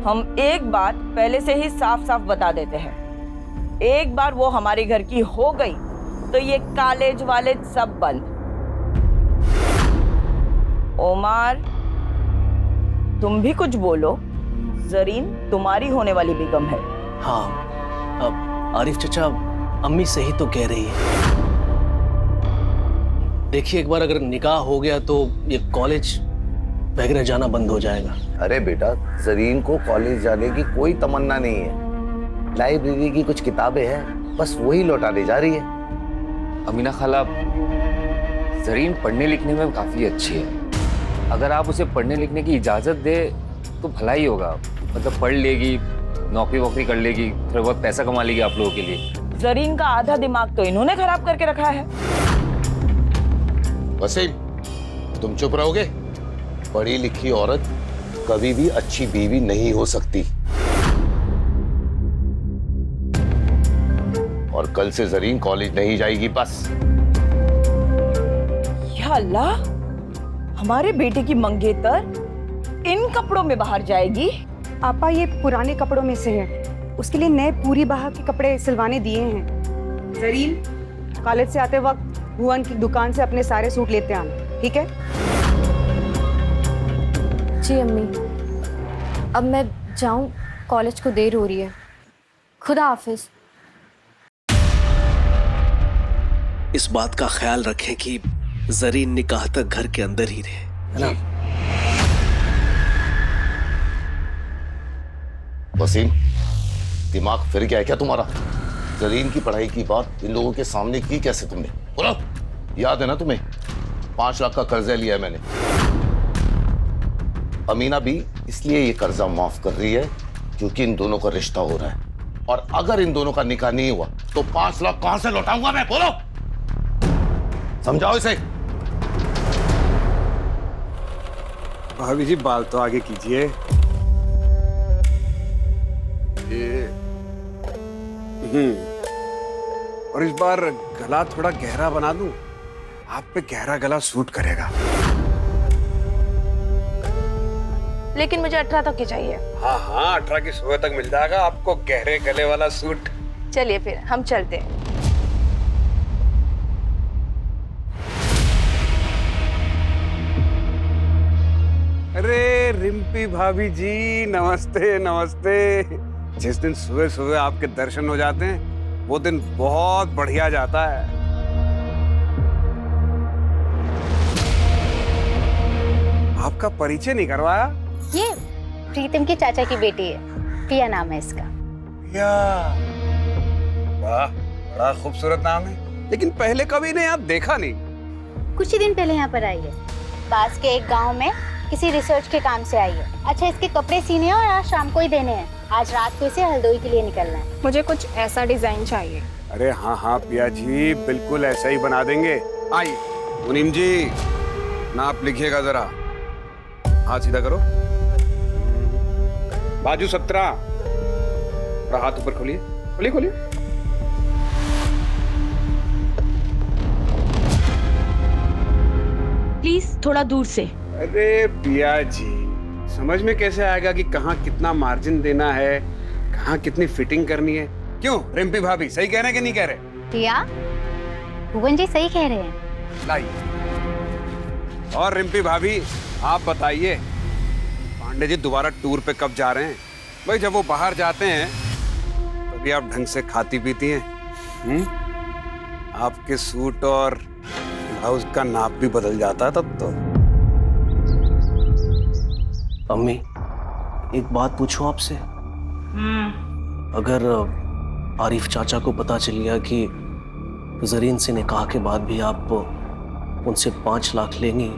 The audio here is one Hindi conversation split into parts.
हम एक बात पहले से ही साफ साफ बता देते हैं, एक बार वो हमारे घर की हो गई तो ये कॉलेज वाले सब बंद। ओमार, तुम भी कुछ बोलो। जरीन तुम्हारी होने वाली बेगम है। हाँ, अब आरिफ चचा, अम्मी सही तो कह रही है। देखिए, एक बार अगर निकाह हो गया तो ये कॉलेज वगैरह जाना बंद हो जाएगा। अरे बेटा, जरीन को कॉलेज जाने की कोई तमन्ना नहीं है। लाइब्रेरी की कुछ किताबें हैं, बस वही लौटाने जा रही है। अमीना खाला, जरीन पढ़ने लिखने में काफी अच्छी है। अगर आप उसे पढ़ने लिखने की इजाजत दे तो भला ही होगा। मतलब पढ़ लेगी, नौकरी वोकरी कर लेगी, थोड़ा बहुत पैसा कमा लेगी आप लोगों के लिए। जरीन का आधा दिमाग तो इन्होंने खराब करके रखा है। वसीम, तुम चुप रहोगे? पढ़ी लिखी औरत कभी भी अच्छी बीवी नहीं हो सकती। और कल से जरीन कॉलेज नहीं जाएगी, बस। या अल्लाह, हमारे बेटे की मंगेतर इन कपड़ों में बाहर जाएगी? आपा, ये पुराने कपड़ों में से है, उसके लिए नए पूरी बाह के कपड़े सिलवाने दिए हैं। जरीन, कॉलेज से आते वक्त भुवन की दुकान से अपने सारे सूट लेते आना, ठीक है? जी अम्मी, अब मैं जाऊं, कॉलेज को देर हो रही है। खुदा हाफिज। इस बात का ख्याल रखें कि जरीन निकाह तक घर के अंदर ही रहे, है ना? वसीम, दिमाग फिर गया है क्या तुम्हारा? जरीन की पढ़ाई की बात इन लोगों के सामने की कैसे तुमने? बोलो, याद है ना तुम्हें? 5 लाख का कर्जा लिया है मैंने। अमीना भी इसलिए ये कर्जा माफ कर रही है क्योंकि इन दोनों का रिश्ता हो रहा है। और अगर इन दोनों का निकाह नहीं हुआ तो 5 लाख कहां से लौटाऊंगा मैं? बोलो, समझाओ इसे। भाभी जी, बाल तो आगे कीजिए। और इस बार गला थोड़ा गहरा बना दूं, आप पे गहरा गला सूट करेगा। लेकिन मुझे 18 तक की चाहिए। हाँ हाँ, 18 की सुबह तक मिल जाएगा आपको गहरे गले वाला सूट। चलिए फिर हम चलते हैं। अरे रिम्पी भाभी जी, नमस्ते नमस्ते। जिस दिन सुबह सुबह आपके दर्शन हो जाते हैं वो दिन बहुत बढ़िया जाता है। आपका परिचय नहीं करवाया? ये प्रीतम की चाचा की बेटी है, पिया नाम है इसका। पिया, वाह, बड़ा खूबसूरत नाम है। लेकिन पहले कभी ने यहाँ देखा नहीं। कुछ ही दिन पहले यहाँ पर आई है, पास के एक गांव में किसी रिसर्च के काम से आई है। अच्छा, इसके कपड़े सीने हैं और आज शाम को ही देने हैं। आज रात को इसे हल्द्वानी के लिए निकलना है। मुझे कुछ ऐसा डिजाइन चाहिए। अरे हाँ हाँ पिया जी, बिल्कुल ऐसा ही बना देंगे। आइए मुनीम जी, नाप लिखिएगा जरा। हाथ सीधा करो, बाजू 17, और हाथ ऊपर खोलिए, खोलिए खोलिए। प्लीज थोड़ा दूर से। अरे पिया जी, समझ में कैसे आएगा कि कहाँ कितना मार्जिन देना है, कहाँ कितनी फिटिंग करनी है? क्यों रिम्पी भाभी, सही कह रहे हैं कि नहीं कह रहे? पिया, भुवन जी सही कह रहे हैं। लाइए। और रिम्पी भाभी, आप बताइए, पांडे जी दोबारा टूर पे कब जा रहे हैं? भाई जब वो बाहर जाते हैं तभी आप ढंग से खाती पीती हैं। आपके सूट और ब्लाउज का नाप भी बदल जाता है तब तो। अम्मी, एक बात पूछूं आपसे? अगर आरिफ चाचा को पता चल गया कि जरीन से निकाह के बाद भी आप उनसे 5 लाख लेंगी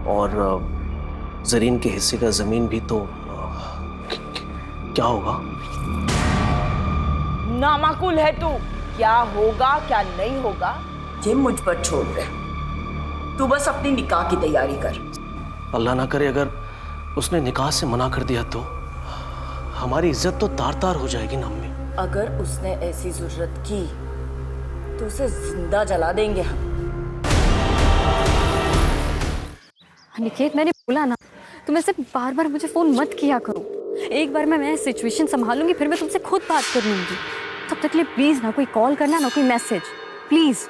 और जरीन के हिस्से का जमीन भी, तो क्या होगा? नामाकुल है तू। क्या होगा क्या नहीं होगा ये मुझ पर छोड़ दे। तू बस अपनी निकाह की तैयारी कर। अल्लाह ना करे अगर उसने निकाह से मना कर दिया तो हमारी इज्जत तो तार तार हो जाएगी ना अम्मी। अगर उसने ऐसी जरूरत की तो उसे जिंदा जला देंगे हम। अनिकेत, मैंने बोला ना, तुम ऐसे बार बार मुझे फोन मत किया करो। एक बार मैं सिचुएशन संभालूंगी, फिर मैं तुमसे खुद बात कर लूंगी। तब तक के लिए प्लीज ना कोई कॉल करना, ना कोई मैसेज, प्लीज।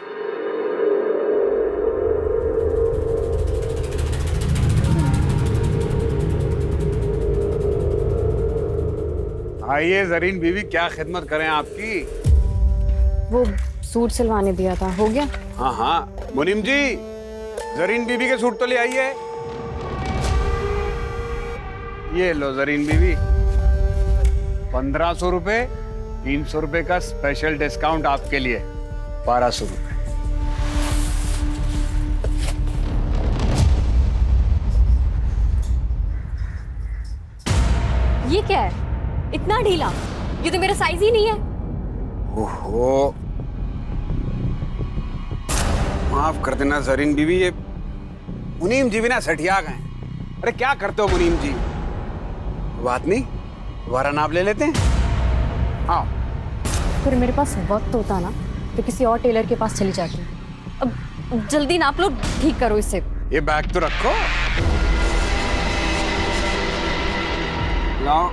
आइए जरीन बीवी, क्या खिदमत करें आपकी? वो सूट सिलवाने दिया था, हो गया? हाँ हाँ मुनीम जी, जरीन बीवी के सूट तो ले आइए। ये लो जरीन बीवी, 1500 रुपए, 300 रुपए का स्पेशल डिस्काउंट आपके लिए, 1200 रुपए। ये क्या है, इतना ढीला? ये तो मेरा साइज ही नहीं है। ओहो, माफ कर देना जरीन बीवी, ये मुनीम जी भी ना सठिया गए। अरे क्या करते हो मुनीम जी? बात नहीं, दोबारा नाप ले लेते हैं। हाँ, फिर मेरे पास वक्त होता ना तो किसी और टेलर के पास चली जाती। अब जल्दी नाप लो, ठीक करो इसे। ये बैग तो रखो। लाओ।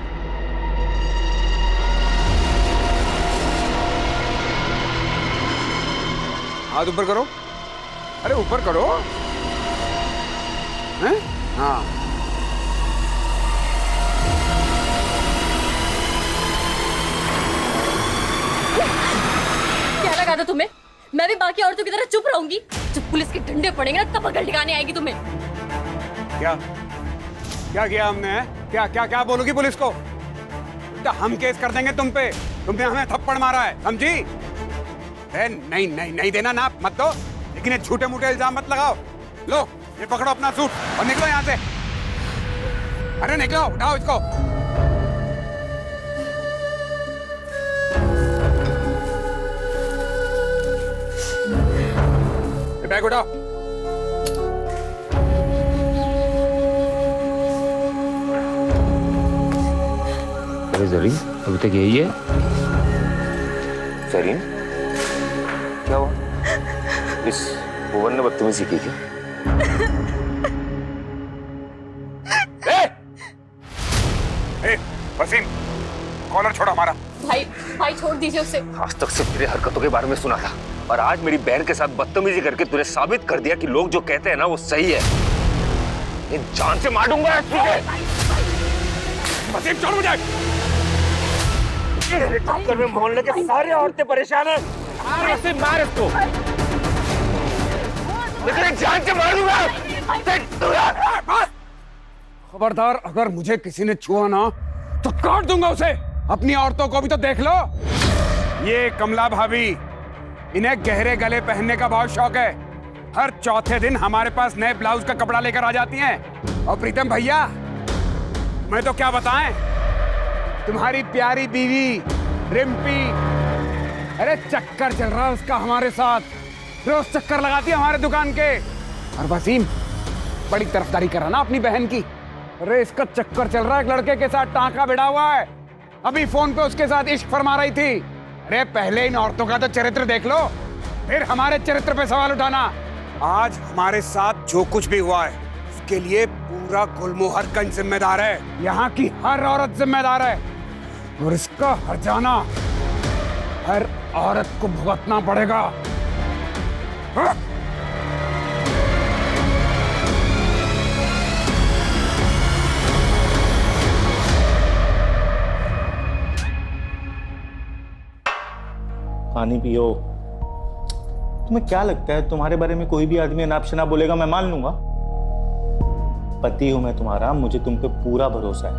हाथ ऊपर करो। अरे ऊपर करो। हैं? हाँ। क्या लगा था तुम्हें? मैं भी बाकी औरतों की तरह चुप रहूंगी? जब पुलिस के डंडे पड़ेंगे ना, तब अकल ठिकाने आएगी तुम्हें। क्या क्या किया हमने? है? क्या क्या क्या बोलोगी पुलिस को? तो हम केस कर देंगे तुम पे। तुमने हमें थप्पड़ मारा है, समझी? नहीं नहीं नहीं देना नाप मत दो, लेकिन ये झूठे मूठे इल्जाम मत लगाओ। लो ये पकड़ो अपना सूट और निकलो यहाँ से। अरे निकलो, उठाओ इसको। ये बैग उठाओ। अरे जरीन, अभी तक यही है? जरीन, क्या हुआ? इस भुवन ने बदतमीजी की क्या? वसीम, कॉलर छोड़ हमारा। भाई भाई छोड़ दीजिए उसे। आज तक सिर्फ तेरे हरकतों के बारे में सुना था, और आज मेरी बहन के साथ बदतमीजी करके तूने साबित कर दिया कि लोग जो कहते हैं ना वो सही है। इन जान से मार दूंगा तुझे। वसीम छोड़ मुझे। चक्कर में मोहल्ले के सारे औरतें परेशान हैं। वसीम मार इसको, लेकिन जान से मार दूंगा। खबरदार, अगर मुझे किसी ने छुआ ना तो काट दूंगा उसे। अपनी औरतों को भी तो देख लो। ये कमला भाभी, इन्हें गहरे गले पहनने का बहुत शौक है। हर चौथे दिन हमारे पास नए ब्लाउज का कपड़ा लेकर आ जाती हैं। और प्रीतम भैया, मैं तो क्या बताएं, तुम्हारी प्यारी बीवी रिम्पी, अरे चक्कर चल रहा है उसका हमारे साथ। रोज चक्कर लगाती है हमारे दुकान के। और वसीम बड़ी तरफदारी कर रहा ना अपनी बहन की। अरे इसका चक्कर चल रहा है एक लड़के के साथ, टांका भिड़ा हुआ है। अभी फोन पे उसके साथ इश्क फरमा रही थी। अरे पहले इन औरतों का तो चरित्र देख लो, फिर हमारे चरित्र पे सवाल उठाना। आज हमारे साथ जो कुछ भी हुआ है उसके लिए पूरा गुलमोहरगंज जिम्मेदार है। यहाँ की हर औरत जिम्मेदार है, और इसका हर्जाना हर औरत को भुगतना पड़ेगा। हाँ? पानी पियो। तुम्हें क्या लगता है तुम्हारे बारे में कोई भी आदमी अनाप शनाप बोलेगा मैं मान लूंगा? पति हूं मैं तुम्हारा, मुझे तुम पे पूरा भरोसा है।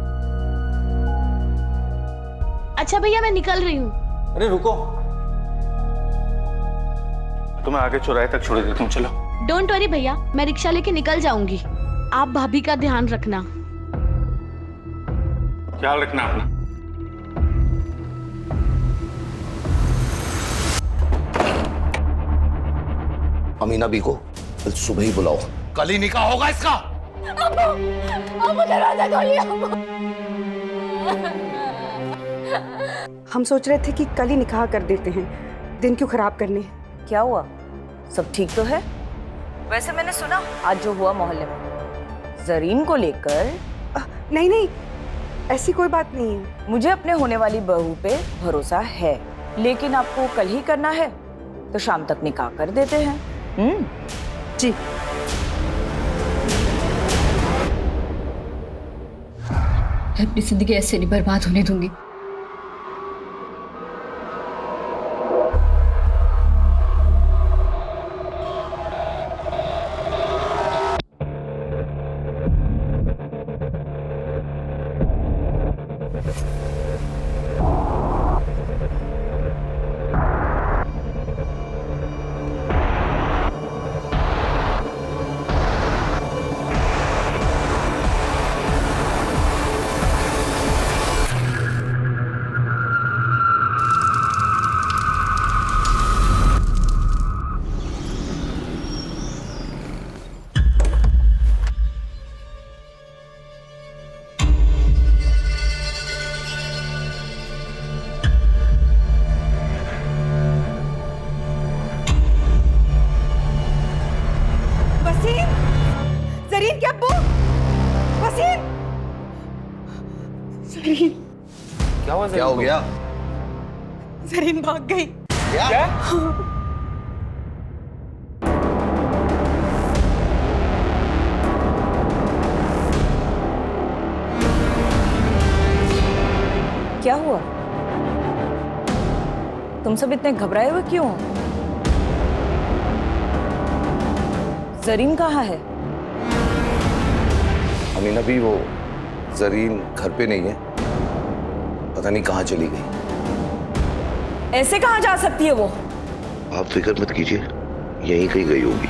अच्छा भैया, मैं निकल रही हूँ। अरे रुको, तुम्हें आगे चौराहे तक छोड़ देता हूँ, चलो। डोंट वरी भैया, मैं रिक्शा लेके निकल जाऊंगी। आप भाभी का ध्यान रखना। ख्याल रखना अपना। अमीना बी को कल सुबह ही बुलाओ, कल ही निकाह होगा इसका। हम सोच रहे थे कि कल ही निकाह कर देते हैं, दिन क्यों खराब करने। क्या हुआ, सब ठीक तो है? वैसे मैंने सुना आज जो हुआ मोहल्ले में जरीन को लेकर। नहीं नहीं, ऐसी कोई बात नहीं है। मुझे अपने होने वाली बहू पे भरोसा है, लेकिन आपको कल ही करना है तो शाम तक निकाह कर देते हैं। जी। मैं अपनी जिंदगी ऐसे नहीं बर्बाद होने दूंगी। जरीन क्या अब्बू? वसीम! जरीन! क्या हुआ? क्या हो गया? जरीन भाग गई। क्या? क्या हुआ? तुम सब इतने घबराए हुए क्यों हो? जरीन कहाँ है? अमीना भी वो जरीन घर पे नहीं है, पता नहीं कहाँ चली गई। ऐसे कहाँ जा सकती है वो? आप फिक्र मत कीजिए, यहीं कहीं गई होगी।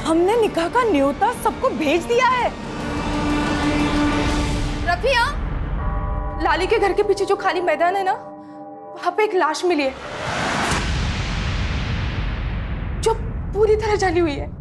हमने निकाह का न्योता सबको भेज दिया है। रफिया, लाली के घर के पीछे जो खाली मैदान है ना, वहां पे एक लाश मिली है जो पूरी तरह जली हुई है।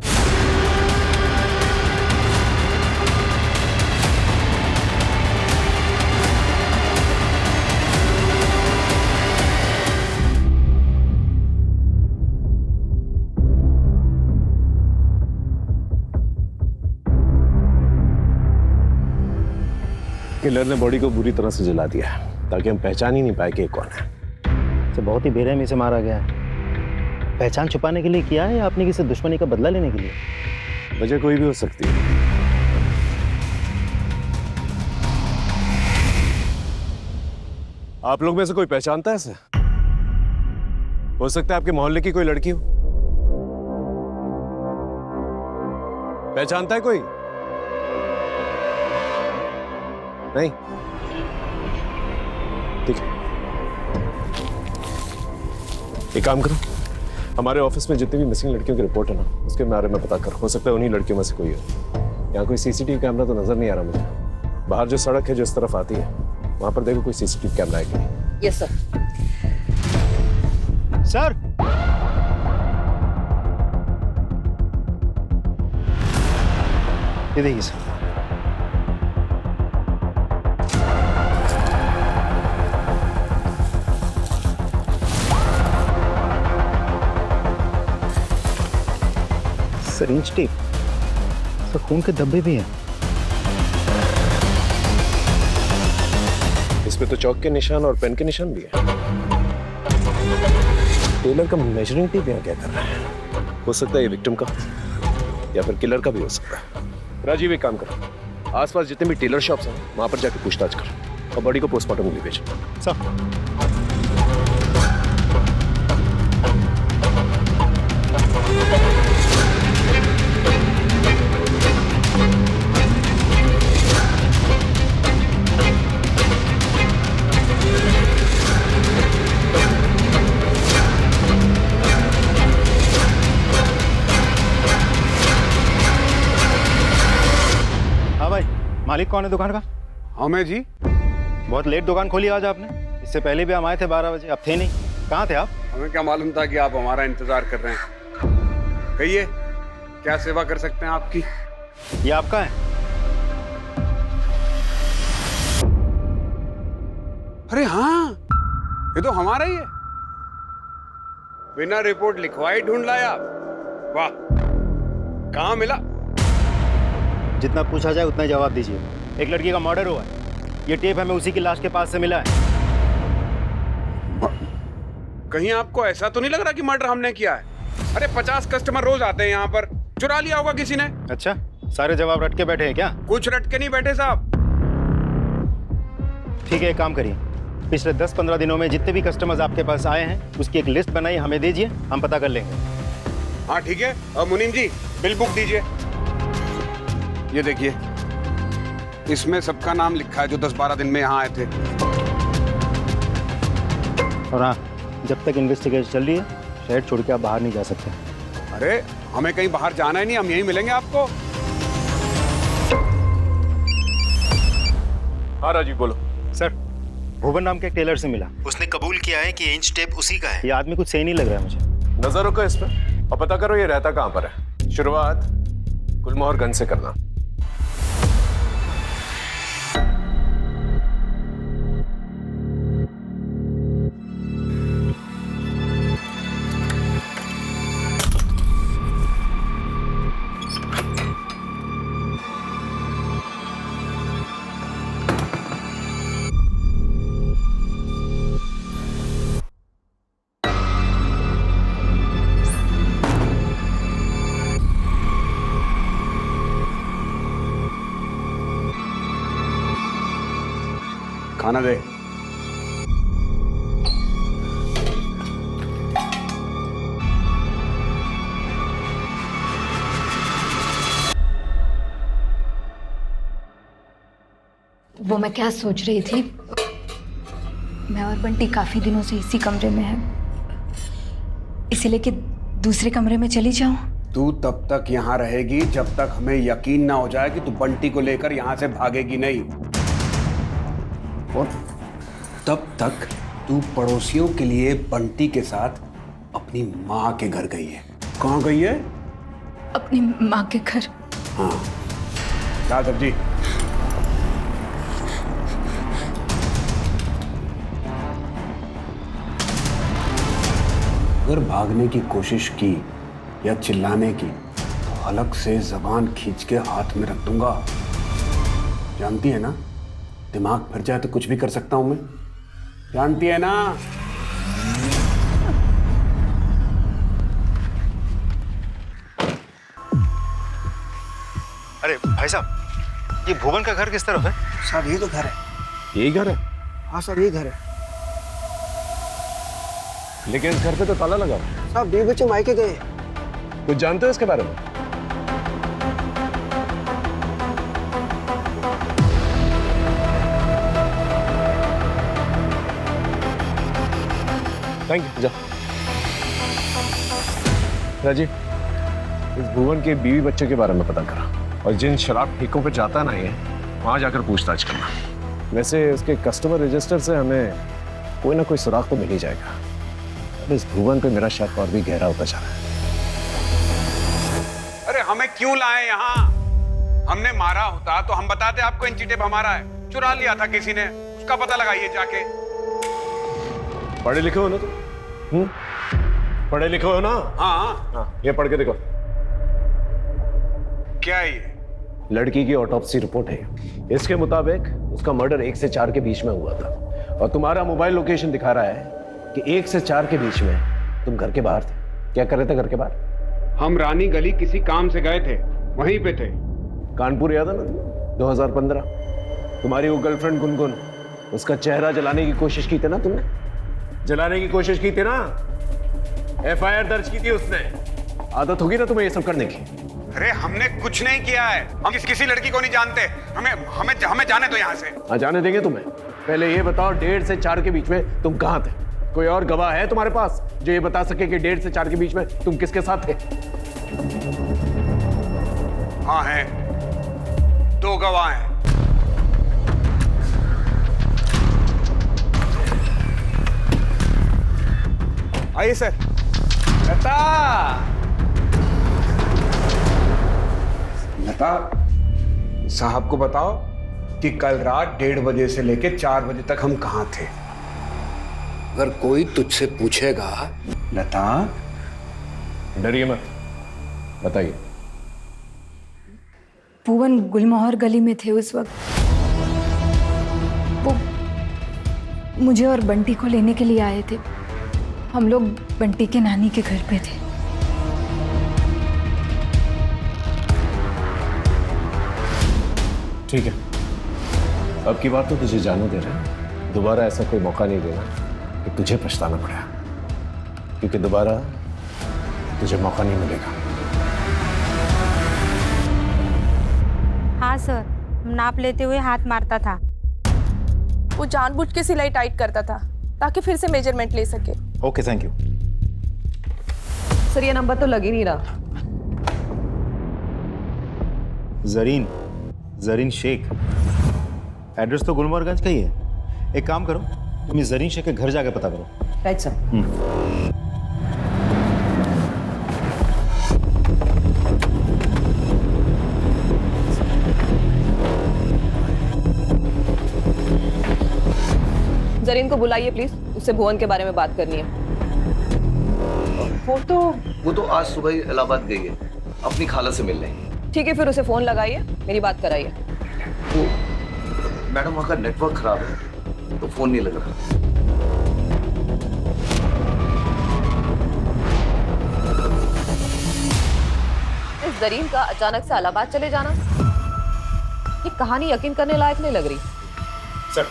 किलर ने बॉडी को बुरी तरह से जला दिया ताकि हम पहचान ही नहीं पाए कि कौन है। तो बहुत ही बेरहमी से मारा गया है। पहचान छुपाने के लिए किया है या अपनी किसी दुश्मनी का बदला लेने के लिए? वजह कोई भी हो सकती है। आप लोग में से कोई पहचानता है इसे? हो सकता है आपके मोहल्ले की कोई लड़की हो। पहचानता है कोई? नहीं? ठीक है, एक काम करो, हमारे ऑफिस में जितनी भी मिसिंग लड़कियों की रिपोर्ट है ना, उसके बारे में पता कर। हो सकता है उन्हीं लड़कियों में से कोई हो। यहाँ कोई सीसीटीवी कैमरा तो नजर नहीं आ रहा मुझे। बाहर जो सड़क है जो इस तरफ आती है, वहां पर देखो कोई सीसीटीवी कैमरा है कि नहीं। Yes sir. सर, ये देखिए सर। सिरिंज टेप, सर खून के धब्बे भी हैं। इसमें तो चौक के निशान और पेन के निशान भी है। टेलर का मेजरिंग टेप यहाँ क्या कर रहा है? हो सकता है ये विक्टिम का या फिर किलर का भी हो सकता है। राजीव, एक काम कर, आसपास जितने भी टेलर शॉप्स हैं वहां पर जाकर पूछताछ कर और बॉडी को पोस्टमार्टम के लिए भेज। सर, मालिक कौन है दुकान का? हाँ मैं जी। बहुत लेट दुकान खोली आज आपने। इससे पहले भी हम आए थे 12 बजे, अब थे नहीं। कहाँ थे आप? हमें क्या मालूम था कि आप हमारा इंतजार कर रहे हैं। कहिए, क्या सेवा कर सकते हैं आपकी? ये आपका है? अरे हाँ, ये तो हमारा ही है। बिना रिपोर्ट लिखवाई ढूंढ लाया। वाह, कहाँ मिला? जितना पूछा जाए उतना ही जवाब दीजिए। एक लड़की का मर्डर हुआ है। ये टेप हमें उसी की लाश के पास से मिला है। कहीं आपको ऐसा तो नहीं लग रहा कि मर्डर हमने किया है? अरे 50 कस्टमर रोज आते हैं यहाँ पर, चुरा लिया होगा किसी ने। अच्छा, सारे जवाब रट के बैठे हैं क्या? कुछ रट के नहीं बैठे साहब। ठीक है, एक काम करिए, पिछले 10-15 दिनों में जितने भी कस्टमर्स आपके पास आए हैं उसकी एक लिस्ट बनाई, हमें दीजिए, हम पता कर लेंगे। हाँ ठीक है। और मुनीम जी बिल बुक दीजिए। ये देखिए, इसमें सबका नाम लिखा है जो 10-12 दिन में यहाँ आए थे। और हाँ, जब तक इन्वेस्टिगेशन चल रही है शहर छोड़ के आप बाहर नहीं जा सकते। अरे हमें कहीं बाहर जाना ही नहीं, हम यहीं मिलेंगे आपको। हाँ राजीव बोलो। सर, भुवन नाम के एक टेलर से मिला, उसने कबूल किया है कि इंच टेप उसी का है। ये आदमी कुछ सही नहीं लग रहा है मुझे। नजर रखो इस पर और पता करो ये रहता कहाँ पर है। शुरुआत गुलमोहर गंज से करना। खाना दे। वो मैं क्या सोच रही थी, मैं और बंटी काफी दिनों से इसी कमरे में हैं, इसीलिए कि दूसरे कमरे में चली जाऊं। तू तब तक यहाँ रहेगी जब तक हमें यकीन ना हो जाए कि तू बंटी को लेकर यहाँ से भागेगी नहीं, और तब तक तू पड़ोसियों के लिए बंटी के साथ अपनी माँ के घर गई है। कहाँ गई है? अपनी माँ के घर। हाँ, क्या सब्जी? अगर भागने की कोशिश की या चिल्लाने की तो हलक से जबान खींच के हाथ में रख दूंगा। जानती है ना, दिमाग फिर जाए तो कुछ भी कर सकता हूं मैं। जानती है ना? अरे भाई साहब, ये भुवन का घर किस तरफ है? साहब ये तो घर है। यही घर है? हाँ सर, ये घर है। लेकिन इस घर पे तो ताला लगा है। साहब 2 बच्चे मायके गए। कुछ जानते हो इसके बारे में? Thank you. जा राजीव, इस भुवन के बीवी बच्चे के बारे में पता करा और जिन शराब ठेकों पे जाता ना ये, वहां जाकर पूछताछ करना। वैसे उसके कस्टमर रजिस्टर से हमें कोई ना कोई सुराग तो मिल ही जाएगा। अब इस भुवन पे मेरा शक और भी गहरा होता जा रहा है। अरे हमें क्यों लाए यहाँ? हमने मारा होता तो हम बताते आपको इंची टेप हमारा है। चुरा लिया था किसी ने, उसका पता लगाइए जाके। पढ़े लिखे हो ना तुम? पढ़े लिखे हो ना? हाँ हाँ, ये पढ़ के देखो। क्या है ये? लड़की की ऑटोप्सी रिपोर्ट है। इसके मुताबिक उसका मर्डर 1 से 4 के बीच में हुआ था और तुम्हारा मोबाइल लोकेशन दिखा रहा है कि 1 से 4 के बीच में तुम घर के बाहर थे। क्या कर रहे थे घर के बाहर? हम रानी गली किसी काम से गए थे, वहीं पे थे। कानपुर याद है ना? 2015 तुम्हारी वो गर्लफ्रेंड गुनगुन, उसका चेहरा जलाने की कोशिश की थी ना तुमने? जलाने की कोशिश की थी ना? FIR दर्ज की थी उसने। आदत होगी ना तुम्हें ये सब करने की? अरे हमने कुछ नहीं किया है, हम किसी लड़की को नहीं जानते। हमें जाने दो यहाँ से। हाँ, जाने देंगे तुम्हें। पहले ये बताओ 1.5 से 4 के बीच में तुम कहाँ थे? कोई और गवाह है तुम्हारे पास जो ये बता सके कि 1.5 से 4 के बीच में तुम किसके साथ थे? हाँ है, 2 गवाह हैं। आइए सर। लता, लता साहब को बताओ कि कल रात 1:30 बजे से लेकर 4 बजे तक हम कहाँ थे। अगर कोई तुझसे पूछेगा, लता। डरिए मत, बताइए। भुवन गुलमोहर गली में थे उस वक्त। मुझे और बंटी को लेने के लिए आए थे। हम लोग बंटी के नानी के घर पे थे। ठीक है, अब की बात तो तुझे जाने दे रहे हैं। दोबारा ऐसा कोई मौका नहीं देना कि तुझे पछताना पड़ा, क्योंकि दोबारा तुझे मौका नहीं मिलेगा। हाँ सर, नाप लेते हुए हाथ मारता था। वो जानबूझ के सिलाई टाइट करता था ताकि फिर से मेजरमेंट ले सके। Okay, thank you. सर ये नंबर तो लग ही नहीं रहा। जरीन शेख, एड्रेस तो गुलमोहरगंज का ही है। एक काम करो, तुम इस जरीन शेख के घर जाके पता करो। Right sir. जरीन को बुलाइए प्लीज, उससे भुवन के बारे में बात करनी है। वो तो आज सुबह ही इलाहाबाद गई है अपनी खाला से मिलने। ठीक है, फिर उसे फोन लगाइए, मेरी बात कराइए। वो मैडम वहाँ का नेटवर्क खराब है तो फोन नहीं लग रहा। इस जरीन का अचानक से इलाहाबाद चले जाना, ये कहानी यकीन करने लायक नहीं लग रही। सर,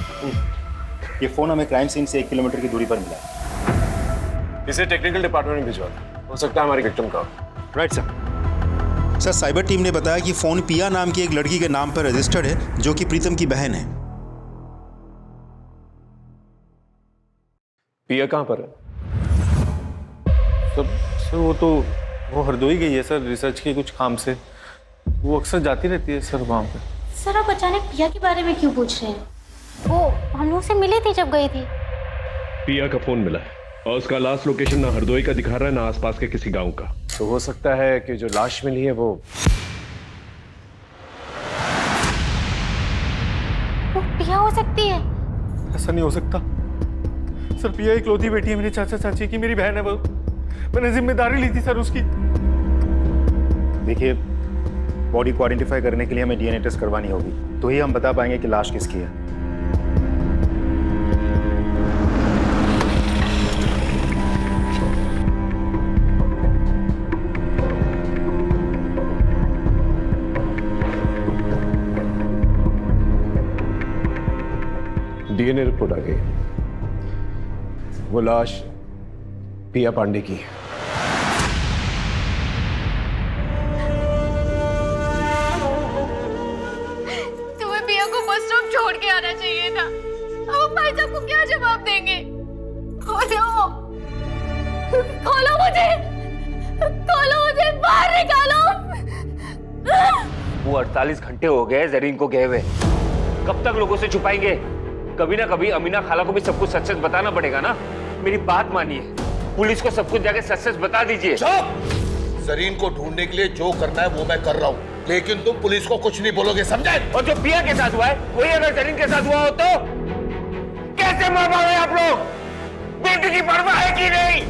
ये फोन हमें क्राइम सीन से 1 किलोमीटर की दूरी पर मिला है। इसे टेक्निकल डिपार्टमेंट में भिजवा दो, हो सकता है हमारी विक्टिम का। Right sir. Sir, cyber team ने बताया कि फोन पिया नाम की एक लड़की के नाम पर रजिस्टर्ड है, जो कि प्रीतम की बहन है। पिया कहाँ पर है? सर वो हरदोई गई है सर, रिसर्च के कुछ काम से। वो अक्सर जाती रहती है सर वहाँ पे। सर आप अचानक पिया के बारे में क्यों पूछ रहे हैं? वो हम लोग से मिली थी जब गई थी। पिया का फोन मिला है और उसका लास्ट लोकेशन ना हरदोई का दिखा रहा है ना आसपास के किसी गांव का। तो हो सकता है कि जो लाश मिली है वो पिया हो सकती है। ऐसा नहीं हो सकता सर, पिया इकलौती बेटी है मेरे चाचा चाची की, मेरी बहन है वो। मैंने जिम्मेदारी ली थी सर उसकी। देखिए, बॉडी को आइडेंटिफाई करने के लिए हमें डीएनए टेस्ट करवानी होगी, तो ही हम बता पाएंगे कि लाश किसकी है। डीएनए रिपोर्ट आ गई, वो लाश पिया पांडे की है। तुम्हें पिया को बस स्टॉप छोड़ के आना चाहिए था। अब भाई साहब को क्या जवाब देंगे? खोलो, खोलो मुझे, बाहर निकालो। वो 48 घंटे हो गए जरीन को गए हुए, कब तक लोगों से छुपाएंगे? कभी ना कभी अमीना खाला को भी सब कुछ सच सच बताना पड़ेगा ना। मेरी बात मानिए, पुलिस को सब कुछ जाके सच सच बता दीजिए। जरीन को ढूंढने के लिए जो करना है वो मैं कर रहा हूँ, लेकिन तुम पुलिस को कुछ नहीं बोलोगे, समझे? और जो पिया के साथ हुआ है वही अगर जरीन के साथ हुआ हो तो कैसे मार पाओगे आप लोग? बेटी की परवाह है कि नहीं?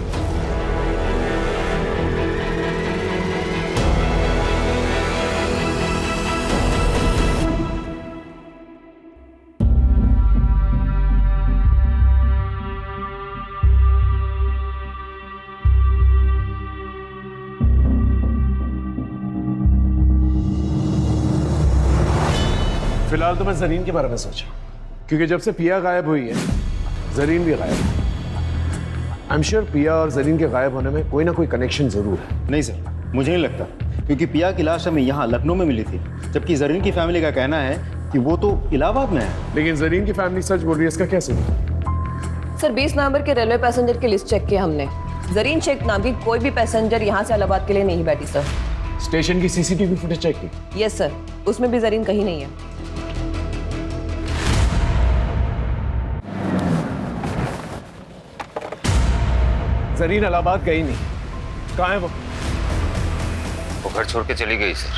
फिलहाल तो मैं जरीन के बारे में सोचा, क्योंकि जब से पिया गायब हुई है जरीन भी गायब है। आई एम श्योर पिया और जरीन के गायब होने में कोई ना कोई कनेक्शन जरूर है। नहीं सर, मुझे नहीं लगता, क्योंकि पिया की लाश हमें यहाँ लखनऊ में मिली थी, जबकि जरीन की फैमिली का कहना है कि वो तो इलाहाबाद में है। लेकिन जरीन की फैमिली सच बोल रही है, इसका क्या सही? सर 20 नवंबर के रेलवे पैसेंजर की लिस्ट चेक की हमने। जरीन शेख नाम की कोई भी पैसेंजर यहाँ से इलाहाबाद के लिए नहीं बैठी सर। स्टेशन की सीसीटीवी फुटेज चेक की? यस सर, उसमें भी जरीन कहीं नहीं है। जरीन इलाहाबाद गई नहीं, कहाँ है वो? वो घर छोड़ के चली गई सर।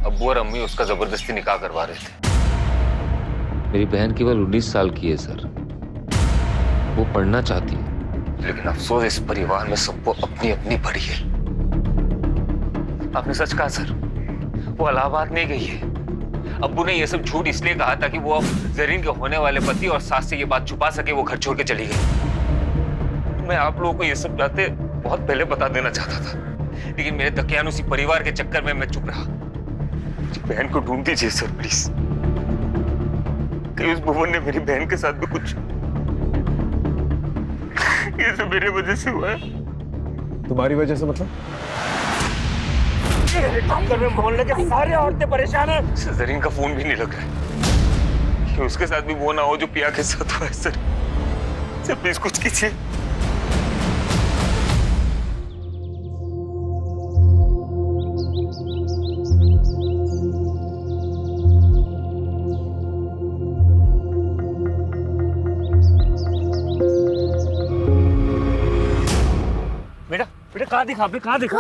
अब्बू और अम्मी उसका जबरदस्ती निकाह करवा रहे थे। मेरी बहन केवल 19 साल की है सर, वो पढ़ना चाहती है, लेकिन अफसोस इस परिवार में सबको अपनी अपनी पड़ी है। आपने सच कहा सर, वो इलाहाबाद नहीं गई है, अब्बू ने ये सब झूठ इसलिए कहा था कि वो जरीन के होने वाले पति और सास से ये बात छुपा सके, वो घर छोड़ के चली गई। मैं आप लोगों को ये सब बातें बहुत पहले बता देना चाहता था, लेकिन मेरे दकियानुसी परिवार के चक्कर में मैं चुप रहा। बहन को ढूंढ दीजिए सर प्लीज। कहीं उस भुवन ने मेरी बहन के साथ भी कुछ, ये सब मेरे वजह से हुआ है। तुम्हारी वजह से मतलब? हेलीकॉप्टर में मोहल्ले के सारे औरतें परेशान हैं। जरीन का फोन भी नहीं लग रहा है कि उसके साथ भी वो ना हो जो पिया के साथ हुआ है। सर प्लीज कुछ कीजिए। बेटा कहाँ दिखा बे, कहाँ दिखा?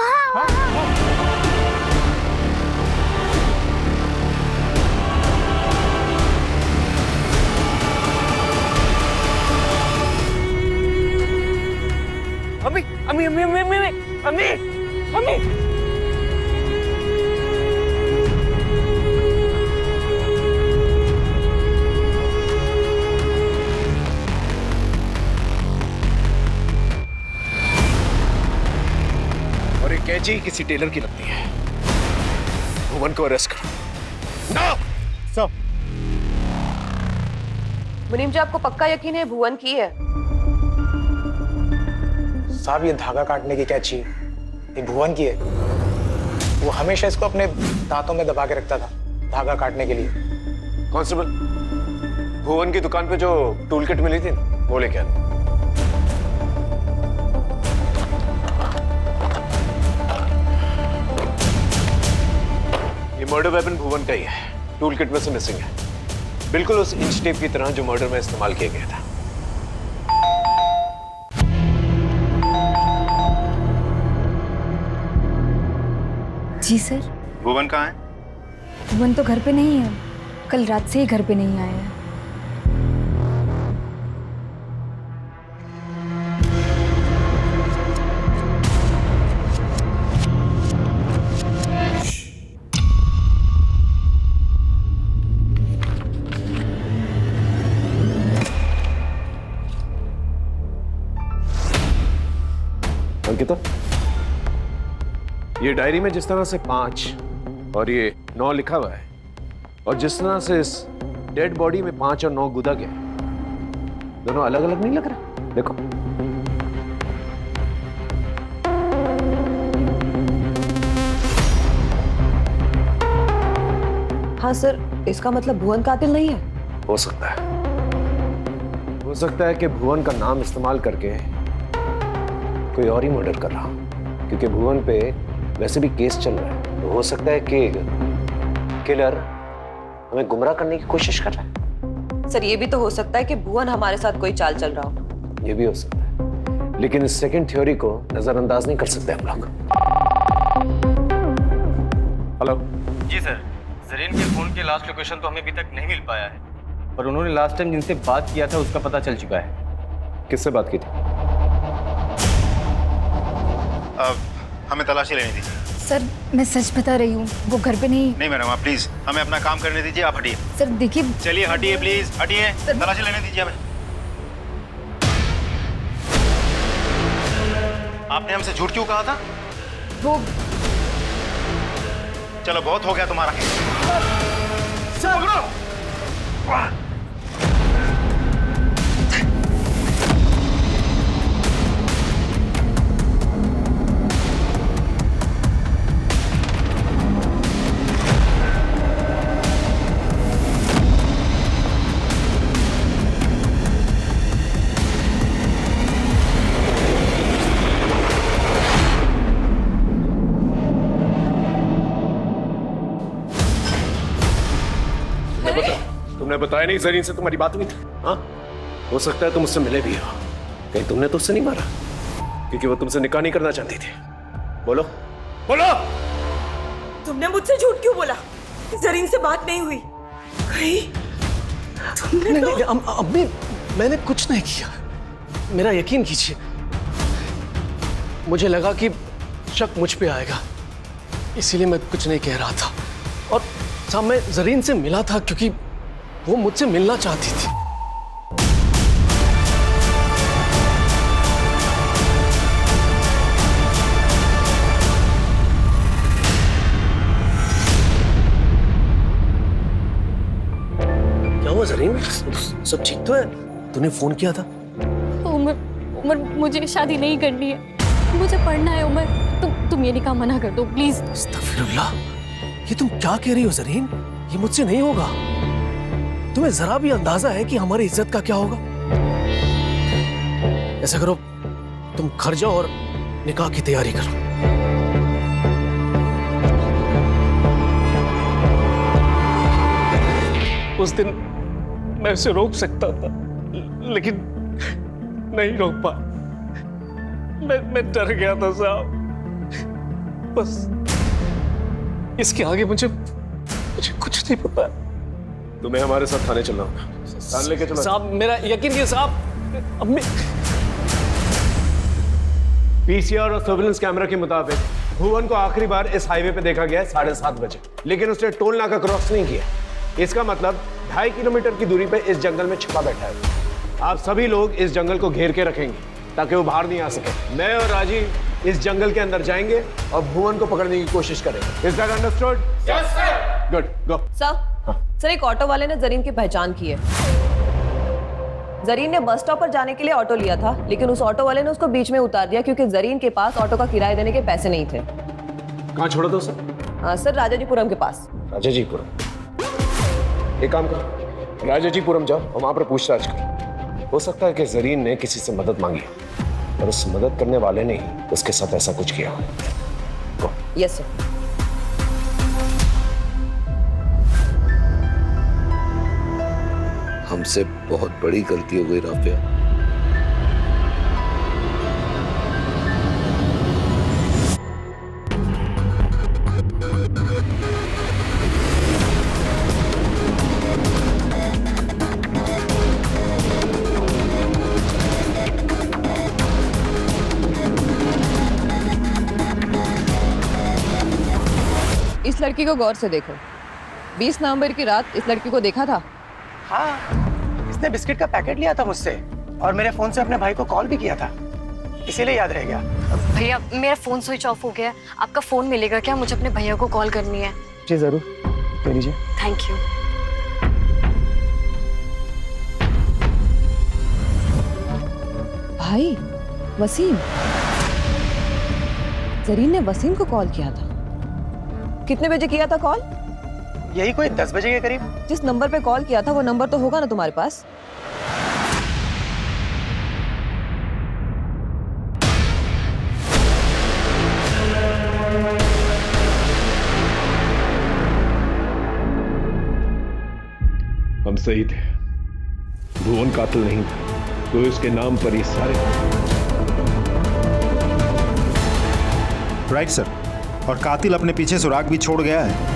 अम्मी अम्मी अम्मी अम्मी अम्मी अम्मी अम्मी। और ये कैची किसी टेलर की लगती है। भुवन को अरेस्ट करो। No sir. मुनीम जी, आपको पक्का यकीन है भुवन की है? साहब, ये धागा काटने की कैची ये भुवन की है। वो हमेशा इसको अपने दांतों में दबा के रखता था धागा काटने के लिए। कांस्टेबल, भुवन की दुकान पे जो टूल किट मिली थी वो लेके आना। ये मर्डर वेपन भुवन का ही है। टूल किट में से मिसिंग है, बिल्कुल उस इंच टेप की तरह जो मर्डर में इस्तेमाल किया गया था। जी सर। भुवन कहाँ है? भुवन तो घर पे नहीं है, कल रात से ही घर पे नहीं आया है। अंकिता, ये डायरी में जिस तरह से 5 और ये 9 लिखा हुआ है, और जिस तरह से इस डेड बॉडी में 5 और 9 गुदा गया, दोनों अलग अलग नहीं लग रहा? देखो। हाँ सर, इसका मतलब भुवन कातिल नहीं है? हो सकता है। हो सकता है कि भुवन का नाम इस्तेमाल करके कोई और ही मर्डर कर रहा, क्योंकि भुवन पे वैसे भी केस चल रहा है। तो हो सकता है कि किलर हमें गुमराह करने की कोशिश कर रहा है। सर, ये भी तो हो सकता है कि भुवन हमारे साथ कोई चाल चल रहा हो। ये भी हो सकता है, लेकिन इस सेकंड थ्योरी को नजरअंदाज नहीं कर सकते हम लोग। हेलो जी सर, जरीन के फोन के लास्ट लोकेशन तो हमें अभी तक नहीं मिल पाया है, पर उन्होंने लास्ट टाइम जिनसे बात किया था उसका पता चल चुका है। किससे बात की थी? हमें तलाशी लेनी दीजिए। सर, मैं सच बता रही हूँ, वो घर पे नहीं। नहीं मैडम, आप प्लीज हमें अपना काम करने दीजिए। आप हटिए। सर देखिए। चलिए हटिए प्लीज, हटिए। तलाशी लेने दीजिए हमें। आपने हमसे झूठ क्यों कहा था? वो चलो बहुत हो गया तुम्हारा। तुमने बताया नहीं जरीन से तुम्हारी बात हुई थी? हाँ, हो सकता है तुम उससे मिले भी हो। कहीं तुमने तो उससे नहीं मारा? क्योंकि वो तुमसे निकाह नहीं करना चाहती थी। बोलो बोलो। तुमने मुझसे झूठ क्यों बोला? जरीन से बात नहीं हुई? कहीं तुमने नहीं, अम्मी, मैंने कुछ नहीं किया। मेरा यकीन कीजिए, मुझे लगा कि शक मुझ पे आएगा, इसीलिए मैं कुछ नहीं कह रहा था। और साहब मैं जरीन से मिला था क्योंकि वो मुझसे मिलना चाहती थी। क्या हुआ जरीन? सब ठीक तो है? तूने फोन किया था? उमर उमर मुझे शादी नहीं करनी है, मुझे पढ़ना है। उमर तुम ये निकाह मना कर दो प्लीज। अस्तगफिरुल्लाह, ये तुम क्या कह रही हो जरीन? ये मुझसे नहीं होगा। तुम्हें जरा भी अंदाजा है कि हमारी इज्जत का क्या होगा? ऐसा करो, तुम घर जाओ और निकाह की तैयारी करो। उस दिन मैं उसे रोक सकता था, लेकिन नहीं रोक पा। मैं डर गया था साहब। बस इसके आगे मुझे कुछ नहीं पता। तुम्हें हमारे साथ थाने चलना होगा। थाने लेके चलो साहब, मेरा यकीन कीजिए साहब। अब पीसीआर और सर्विलेंस कैमरा के मुताबिक भुवन को आखिरी बार इस हाईवे पे देखा गया है 7:30 बजे, लेकिन उसने टोल नाका क्रॉस नहीं किया। इसका मतलब 2.5 किलोमीटर की दूरी पे इस जंगल में छिपा बैठा है। आप सभी लोग इस जंगल को घेर के रखेंगे ताकि वो बाहर नहीं आ सके। मैं और राजीव इस जंगल के अंदर जाएंगे और भुवन को पकड़ने की कोशिश करेंगे। Is that understood? Yes sir. Good, go. Sir एक ऑटो वाले ने जरीन की पहचान की है। जरीन ने बस स्टॉप पर जाने के लिए ऑटो लिया था, लेकिन उस ऑटो वाले ने उसको बीच में उतार दिया क्योंकि जरीन के पास ऑटो का किराया देने के पैसे नहीं थे। कहाँ छोड़ा था सर? सर राजाजीपुरम के पास। राजाजीपुरम? एक काम करो, राजाजीपुरम जाओ और वहां पर पूछताछ करो। हो सकता है कि जरीन ने किसी से मदद मांगी और उस मदद करने वाले ने ही उसके साथ ऐसा कुछ किया। Yes sir. हमसे बहुत बड़ी गलती हो गई राफिया। इस लड़की को गौर से देखो। 20 नवंबर की रात इस लड़की को देखा था? हाँ, इसने बिस्किट का पैकेट लिया था मुझसे और मेरे फोन से अपने भाई को कॉल भी किया था, इसीलिए याद रह गया। भैया मेरा फोन स्विच ऑफ हो गया है, आपका फोन मिलेगा क्या? मुझे अपने भैया को कॉल करनी है। जी जरूर, ले लीजिए। Thank you. भाई वसीम, जरीन ने वसीम को कॉल किया था। कितने बजे किया था कॉल? यही कोई 10 बजे के करीब। जिस नंबर पे कॉल किया था वो नंबर तो होगा ना तुम्हारे पास? हम सही थे, भुवन कातिल नहीं था, तो इसके नाम पर ये सारे। राइट सर, और कातिल अपने पीछे सुराग भी छोड़ गया है।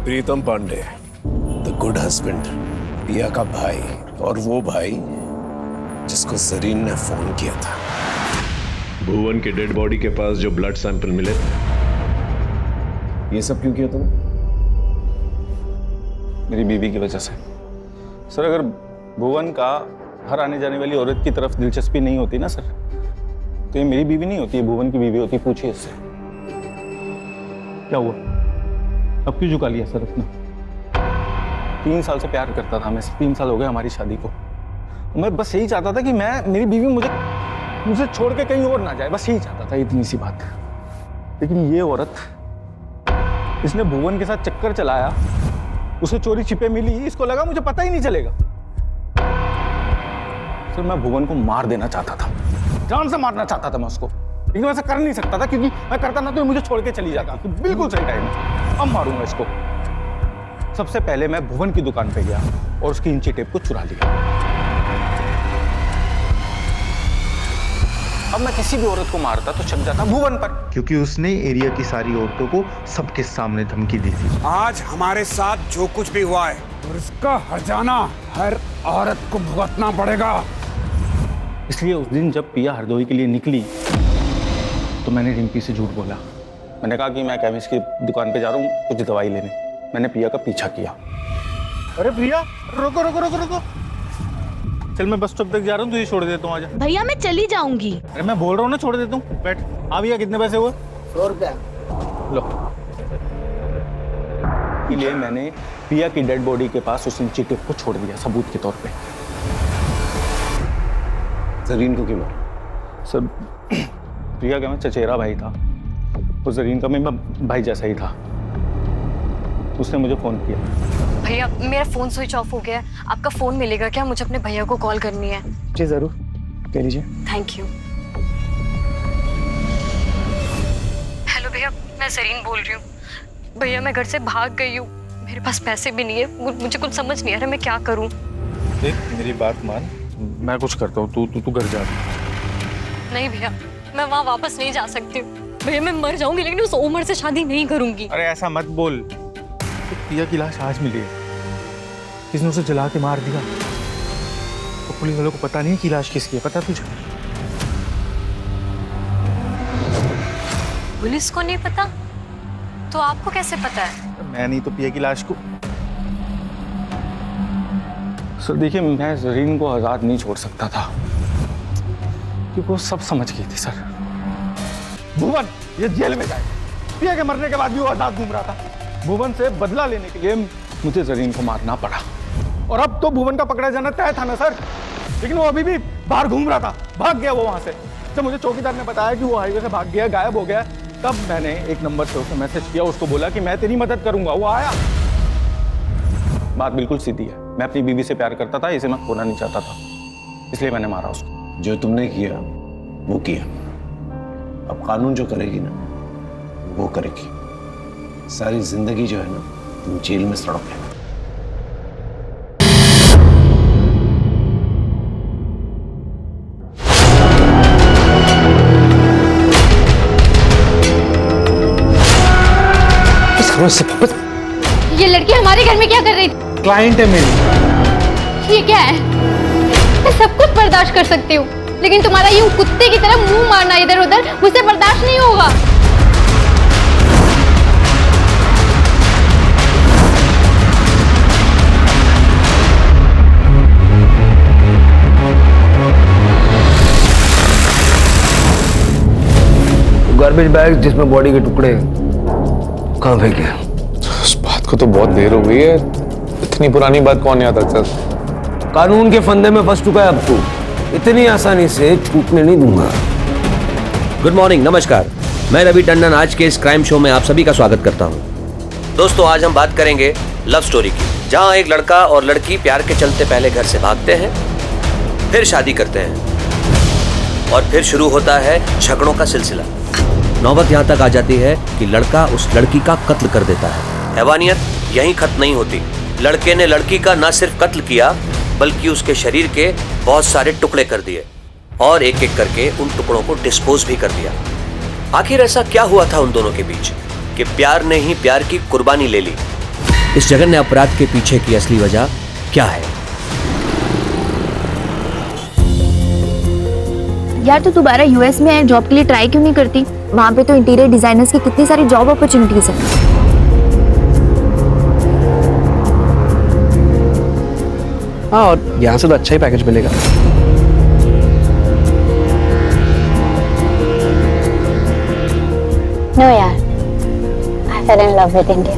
प्रीतम पांडे, द गुड हस्बैंड, पिया का भाई, और वो भाई जिसको जरीन ने फोन किया था। भुवन के डेड बॉडी के पास जो ब्लड सैंपल मिले थे। ये सब क्यों किया तुमने? मेरी बीवी की वजह से। सर अगर भुवन का घर आने जाने वाली औरत की तरफ दिलचस्पी नहीं होती ना सर, तो ये मेरी बीवी नहीं होती, है भुवन की बीवी होती। पूछिए इससे क्या हुआ, अब क्यों झुका लिया सर अपना? 3 साल से प्यार करता था मैं, 3 साल हो गए हमारी शादी को। मैं बस यही चाहता था कि मेरी बीवी मुझे छोड़ के कहीं और ना जाए, बस यही चाहता था, इतनी सी बात। लेकिन ये औरत, इसने भुवन के साथ चक्कर चलाया, उसे चोरी छिपे मिली, इसको लगा मुझे पता ही नहीं चलेगा। सर मैं भुवन को मार देना चाहता था, जान से मारना चाहता था मैं उसको, लेकिन मैं ऐसा कर नहीं सकता था, क्योंकि मैं करता ना तो ये मुझे छोड़ के चली जाती। तो बिल्कुल सही टाइम है, अब मारूंगा इसको। सबसे पहले मैं भुवन की दुकान पे गया और उसकी इंची टेप को चुरा लिया। अब मैं किसी भी औरत को मारता तो शक जाता भुवन पर, क्योंकि उसने एरिया की सारी औरतों को सबके सामने धमकी दी थी। आज हमारे साथ जो कुछ भी हुआ है और इसका हर्जाना हर औरत को भुगतना पड़ेगा। इसलिए उस दिन जब पिया हरदोई के लिए निकली तो मैंने रिंपी से झूठ बोला। मैंने कहा कि मैं केमिस्ट की दुकान पे जा रहा हूँ कुछ दवाई लेने। मैंने पिया का पीछा किया। अरे प्रिया, रुको रुको रुको रुको, चल मैं बस स्टॉप तक जा रहा हूँ, तुझे छोड़ देता हूँ, आजा। भैया मैं चली जाऊंगी। अरे मैं बोल रहा हूँ ना, छोड़ देता हूँ, बैठ। हाँ भैया, कितने पैसे हुए? 100 रुपया। लो। इसलिए मैंने पिया की डेड बॉडी के पास उस इंची टेप को छोड़ दिया सबूत के तौर पे। जरीन को क्यों मारा? सर, प्रिया का मैं चचेरा भाई था और जरीन का मेरा भाई जैसा ही था। उसने मुझे फोन किया। भैया मेरा फोन स्विच ऑफ हो गया है, आपका फोन मिलेगा क्या? मुझे अपने भैया को कॉल करनी है। जी जरूर, कह लीजिए। Thank you. हेलो भैया, मैं जरीन बोल रही हूँ। भैया मैं घर से भाग गई हूँ, मेरे पास पैसे भी नहीं है, मुझे कुछ समझ नहीं आ रहा मैं क्या करूँ। देख मेरी बात मान, मैं कुछ करता हूँ, तू घर जा। नहीं भैया, मैं वहाँ वापस नहीं जा सकती हूँ। भैया मैं मर जाऊंगी लेकिन उस उम्र से शादी नहीं करूंगी। अरे ऐसा मत बोल। तो पिया की लाश आज मिली है, किसने उसे जला के मार दिया। तो पुलिस वालों को पता नहीं कि लाश किसकी है, पता तुझे? पुलिस को नहीं पता तो आपको कैसे पता है? मैं नहीं तो पिया की लाश को। सर देखिए, मैं जरीन को आजाद नहीं छोड़ सकता था क्योंकि वो सब समझ गई थी। सर भुवन ये जेल में जाए, पिया के मरने के बाद भी वो आजाद घूम रहा था। भुवन से बदला लेने के लिए मुझे जरीन को मारना पड़ा और अब तो भुवन का पकड़ा जाना तय था ना सर, लेकिन वो अभी भी बाहर घूम रहा था, भाग गया वो वहां से। जब मुझे चौकीदार ने बताया कि वो हाईवे से भाग गया, गायब हो गया, तब मैंने एक नंबर से उसे मैसेज किया, उसको बोला कि मैं तेरी मदद करूंगा। वो आया। बात बिल्कुल सीधी है, मैं अपनी बीवी से प्यार करता था, इसे मैं खोना नहीं चाहता था, इसलिए मैंने मारा उसको। जो तुमने किया वो किया, अब कानून जो करेगी ना वो करेगी। सारी जिंदगी जो है ना तुम जेल में सड़ोगे। ये लड़की हमारे घर में क्या कर रही थी? क्लाइंट है मेरी। ये क्या है? मैं सब कुछ बर्दाश्त कर सकती हूँ, लेकिन तुम्हारा यूं कुत्ते की तरह मुंह मारना इधर उधर मुझसे बर्दाश्त नहीं होगा। गार्बेज बैग जिसमें बॉडी के टुकड़े कहाँ फेंके? उस बात को तो बहुत देर हो गई है, इतनी पुरानी बात कौन याद रखता? कानून के फंदे में फंस चुका है अब तू, इतनी आसानी से छूटने नहीं दूंगा। गुड मॉर्निंग, नमस्कार। मैं रवि टंडन आज के इस क्राइम शो में आप सभी का स्वागत करता हूं। दोस्तों आज हम बात करेंगे लव स्टोरी की, जहां एक लड़का और लड़की प्यार के चलते पहले घर से भागते हैं, फिर शादी करते हैं और फिर शुरू होता है झगड़ों का सिलसिला। नौबत यहाँ तक आ जाती है कि लड़का उस लड़की का कत्ल कर देता है। हैवानियत यहीं खत्म नहीं होती, लड़के ने लड़की का न सिर्फ कत्ल किया बल्कि उसके शरीर के बहुत सारे टुकड़े कर दिए और एक एक करके उन टुकड़ों को डिस्पोज भी कर दिया। आखिर ऐसा क्या हुआ था उन दोनों के बीच कि प्यार ने ही प्यार की कुर्बानी ले ली? इस जघन्य अपराध के पीछे की असली वजह क्या है? यार तू दोबारा यूएस में जॉब के लिए ट्राई क्यों नहीं करती? वहाँ पे तो इंटीरियर डिजाइनर्स की कितनी सारी जॉब अपॉर्चुनिटीज हैं। हाँ, और यहाँ से तो अच्छा ही पैकेज मिलेगा। नो यार, I fell in love with India.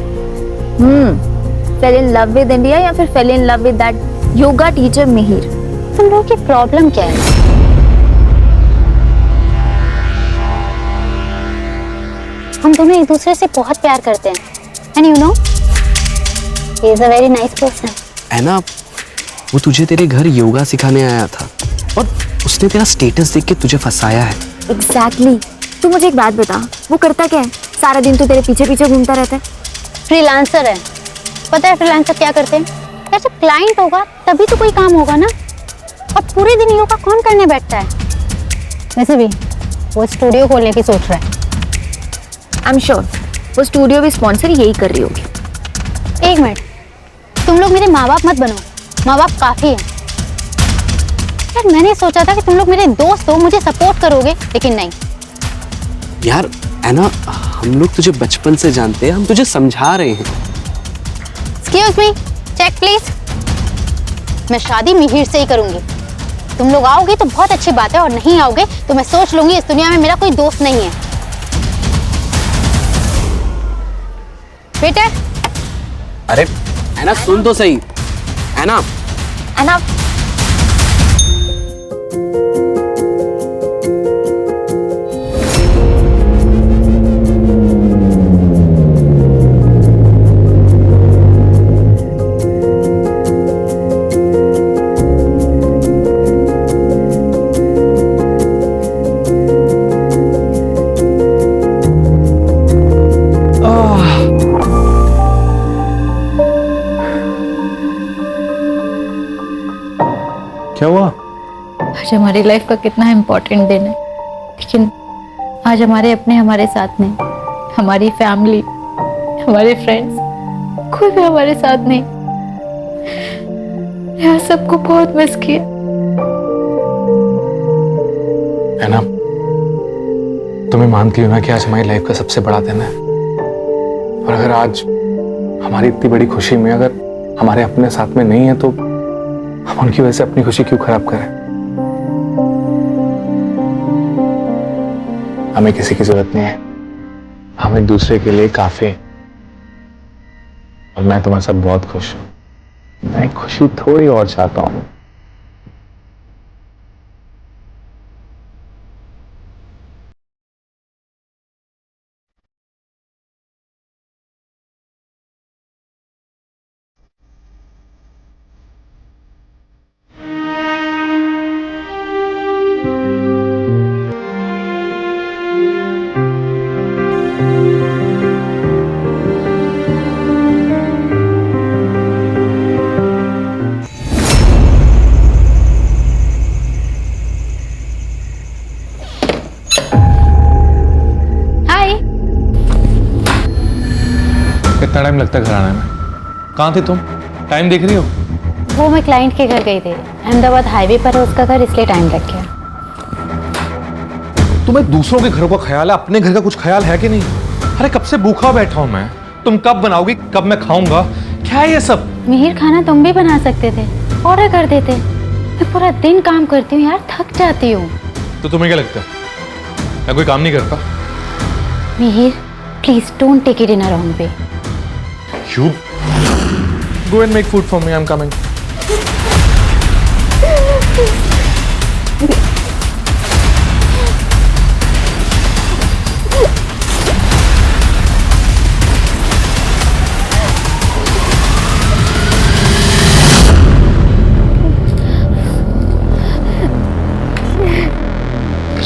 Fail in love with India या फिर fail in love with that yoga teacher Mihir? तुम लोगों की प्रॉब्लम क्या है? हम दोनों एक दूसरे से बहुत प्यार करते हैं, and you know, he is a very nice person. है ना, वो तुझे तेरे घर योगा सिखाने आया था और उसने तेरा स्टेटस देख के तुझे फंसाया है। Exactly. तू मुझे एक बात बता, वो करता क्या है? सारा दिन तो तेरे पीछे पीछे घूमता रहता है। फ्रीलांसर है। पता है फ्रीलांसर क्या करते हैं? यार जब क्लाइंट होगा तभी तो कोई काम होगा ना, और पूरे दिन योगा कौन करने बैठता है? वैसे भी वो स्टूडियो खोलने की सोच रहा है। आई एम श्योर वो स्टूडियो भी स्पॉन्सर यही कर रही होगी। एक मिनट, तुम लोग मेरे माँ बाप मत बनो, माँ बाप काफी है। यार मैंने सोचा था कि तुम लोग मेरे दोस्त हो, मुझे सपोर्ट करोगे, लेकिन नहीं। यार ऐना, हम लोग तुझे बचपन से जानते हैं, हम तुझे समझा रहे हैं। Excuse me, check please. मैं शादी मिहिर से ही करूंगी। तुम लोग आओगे तो बहुत अच्छी बात है, और नहीं आओगे तो मैं सोच लूंगी इस दुनिया में मेरा कोई दोस्त नहीं है। वेटर। अरे ऐना सुन तो सही। ऐना ऐना क्या हुआ? आज हमारी लाइफ का कितना इम्पोर्टेंट दिन है, लेकिन आज हमारे अपने हमारे साथ नहीं, हमारी फैमिली, हमारे फ्रेंड्स, कोई भी हमारे साथ नहीं। यार सबको बहुत मिस किया। है ना, तुम्हें मानती हो ना कि आज हमारी लाइफ का सबसे बड़ा दिन है, और अगर आज हमारी इतनी बड़ी खुशी में अगर हमारे अपने साथ में नहीं है तो हम उनकी वजह से अपनी खुशी क्यों खराब करें? हमें किसी की जरूरत नहीं है, हम एक दूसरे के लिए काफी हैं। और मैं तुम्हारे साथ बहुत खुश हूं। मैं खुशी थोड़ी और चाहता हूं। कितना टाइम लगता है घर आने में? कहाँ थे तुम? टाइम देख रही हो? वो मैं क्लाइंट के घर गई थी, अहमदाबाद हाईवे पर है उसका घर, इसलिए टाइम लग गया। तुम्हें दूसरों के घरों का ख्याल है, अपने घर का कुछ ख्याल है कि नहीं? अरे कब से भूखा बैठा हूं मैं, तुम कब बनाओगी, कब मैं खाऊंगा? क्या है ये सब? मिहिर खाना तुम भी बना सकते थे, ऑर्डर कर देते। मैं पूरा दिन काम करती हूँ यार, थक जाती हूँ। तो तुम्हें क्या लगता है मैं कोई काम नहीं करता? Mihir please don't take it in a wrong way. You go and make food for me. I'm coming.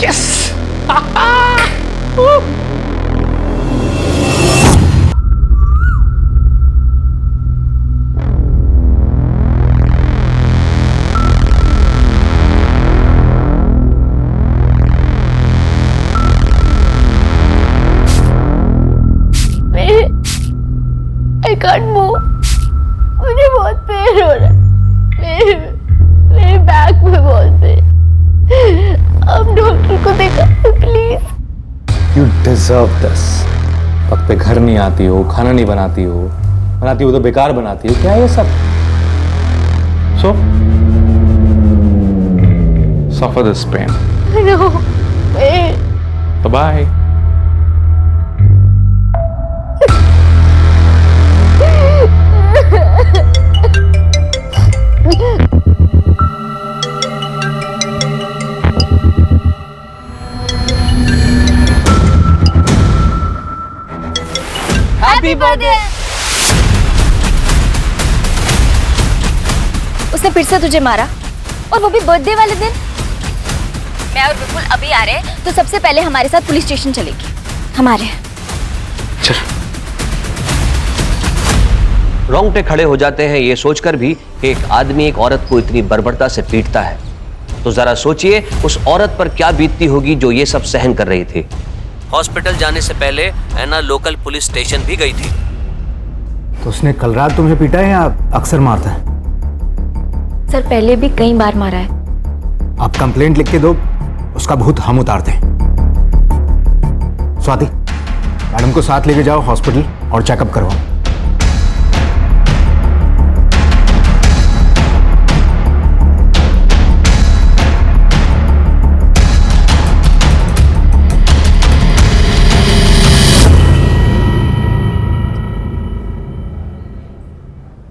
Yes! I can't move. मुझे बहुत पेन हो रहा है, मेरे बैक में बहुत पेन। अब डॉक्टर को देखा प्लीज। You deserve this. वक्त पे घर नहीं आती हो, खाना नहीं बनाती हो, बनाती हो तो बेकार बनाती हो। क्या है ये सब? So suffer this pain. No, pain. Bye bye. Happy birthday. उसने फिर से तुझे मारा, और वो भी बर्थडे वाले दिन। मैं और विपुल अभी आ रहे हैं, तो सबसे पहले हमारे साथ पुलिस स्टेशन चलेगी। हमारे रोंगटे खड़े हो जाते हैं ये सोचकर भी कि एक आदमी एक औरत को इतनी बर्बरता से पीटता है। तो जरा सोचिए उस औरत पर क्या बीतती होगी जो ये सब सहन कर रही थी। हॉस्पिटल जाने से पहले ऐना लोकल पुलिस स्टेशन भी गई थी। तो उसने कल रात तुम्हें पीटा है या अक्सर मारता है? सर पहले भी कई बार मारा है। आप कंप्लेंट लिख के दो, उसका भूत हम उतारते हैं। स्वाति, मैडम को साथ लेके जाओ हॉस्पिटल और चेकअप करवाओ।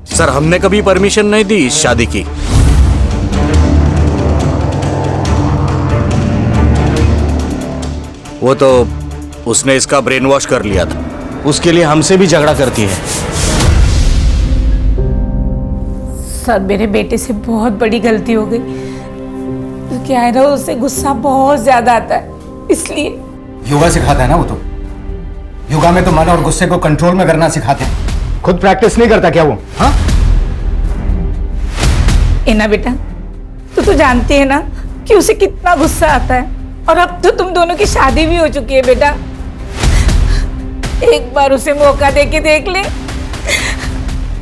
सर हमने कभी परमिशन नहीं दी इस शादी की। वो तो उसने इसका ब्रेन वॉश कर लिया था, उसके लिए हमसे भी झगड़ा करती है। सर मेरे बेटे से बहुत बड़ी गलती हो गई। तो क्या है ना, उससे गुस्सा बहुत ज्यादा आता है, इसलिए। योगा सिखाता है ना वो तो। योगा में तो मन और गुस्से को कंट्रोल में करना सिखाते हैं। खुद प्रैक्टिस नहीं करता क्या वो? हाँ ना बेटा, तो जानती है ना कि उसे कितना गुस्सा आता है। और अब तो तुम दोनों की शादी भी हो चुकी है बेटा। एक बार उसे मौका दे के देख ले।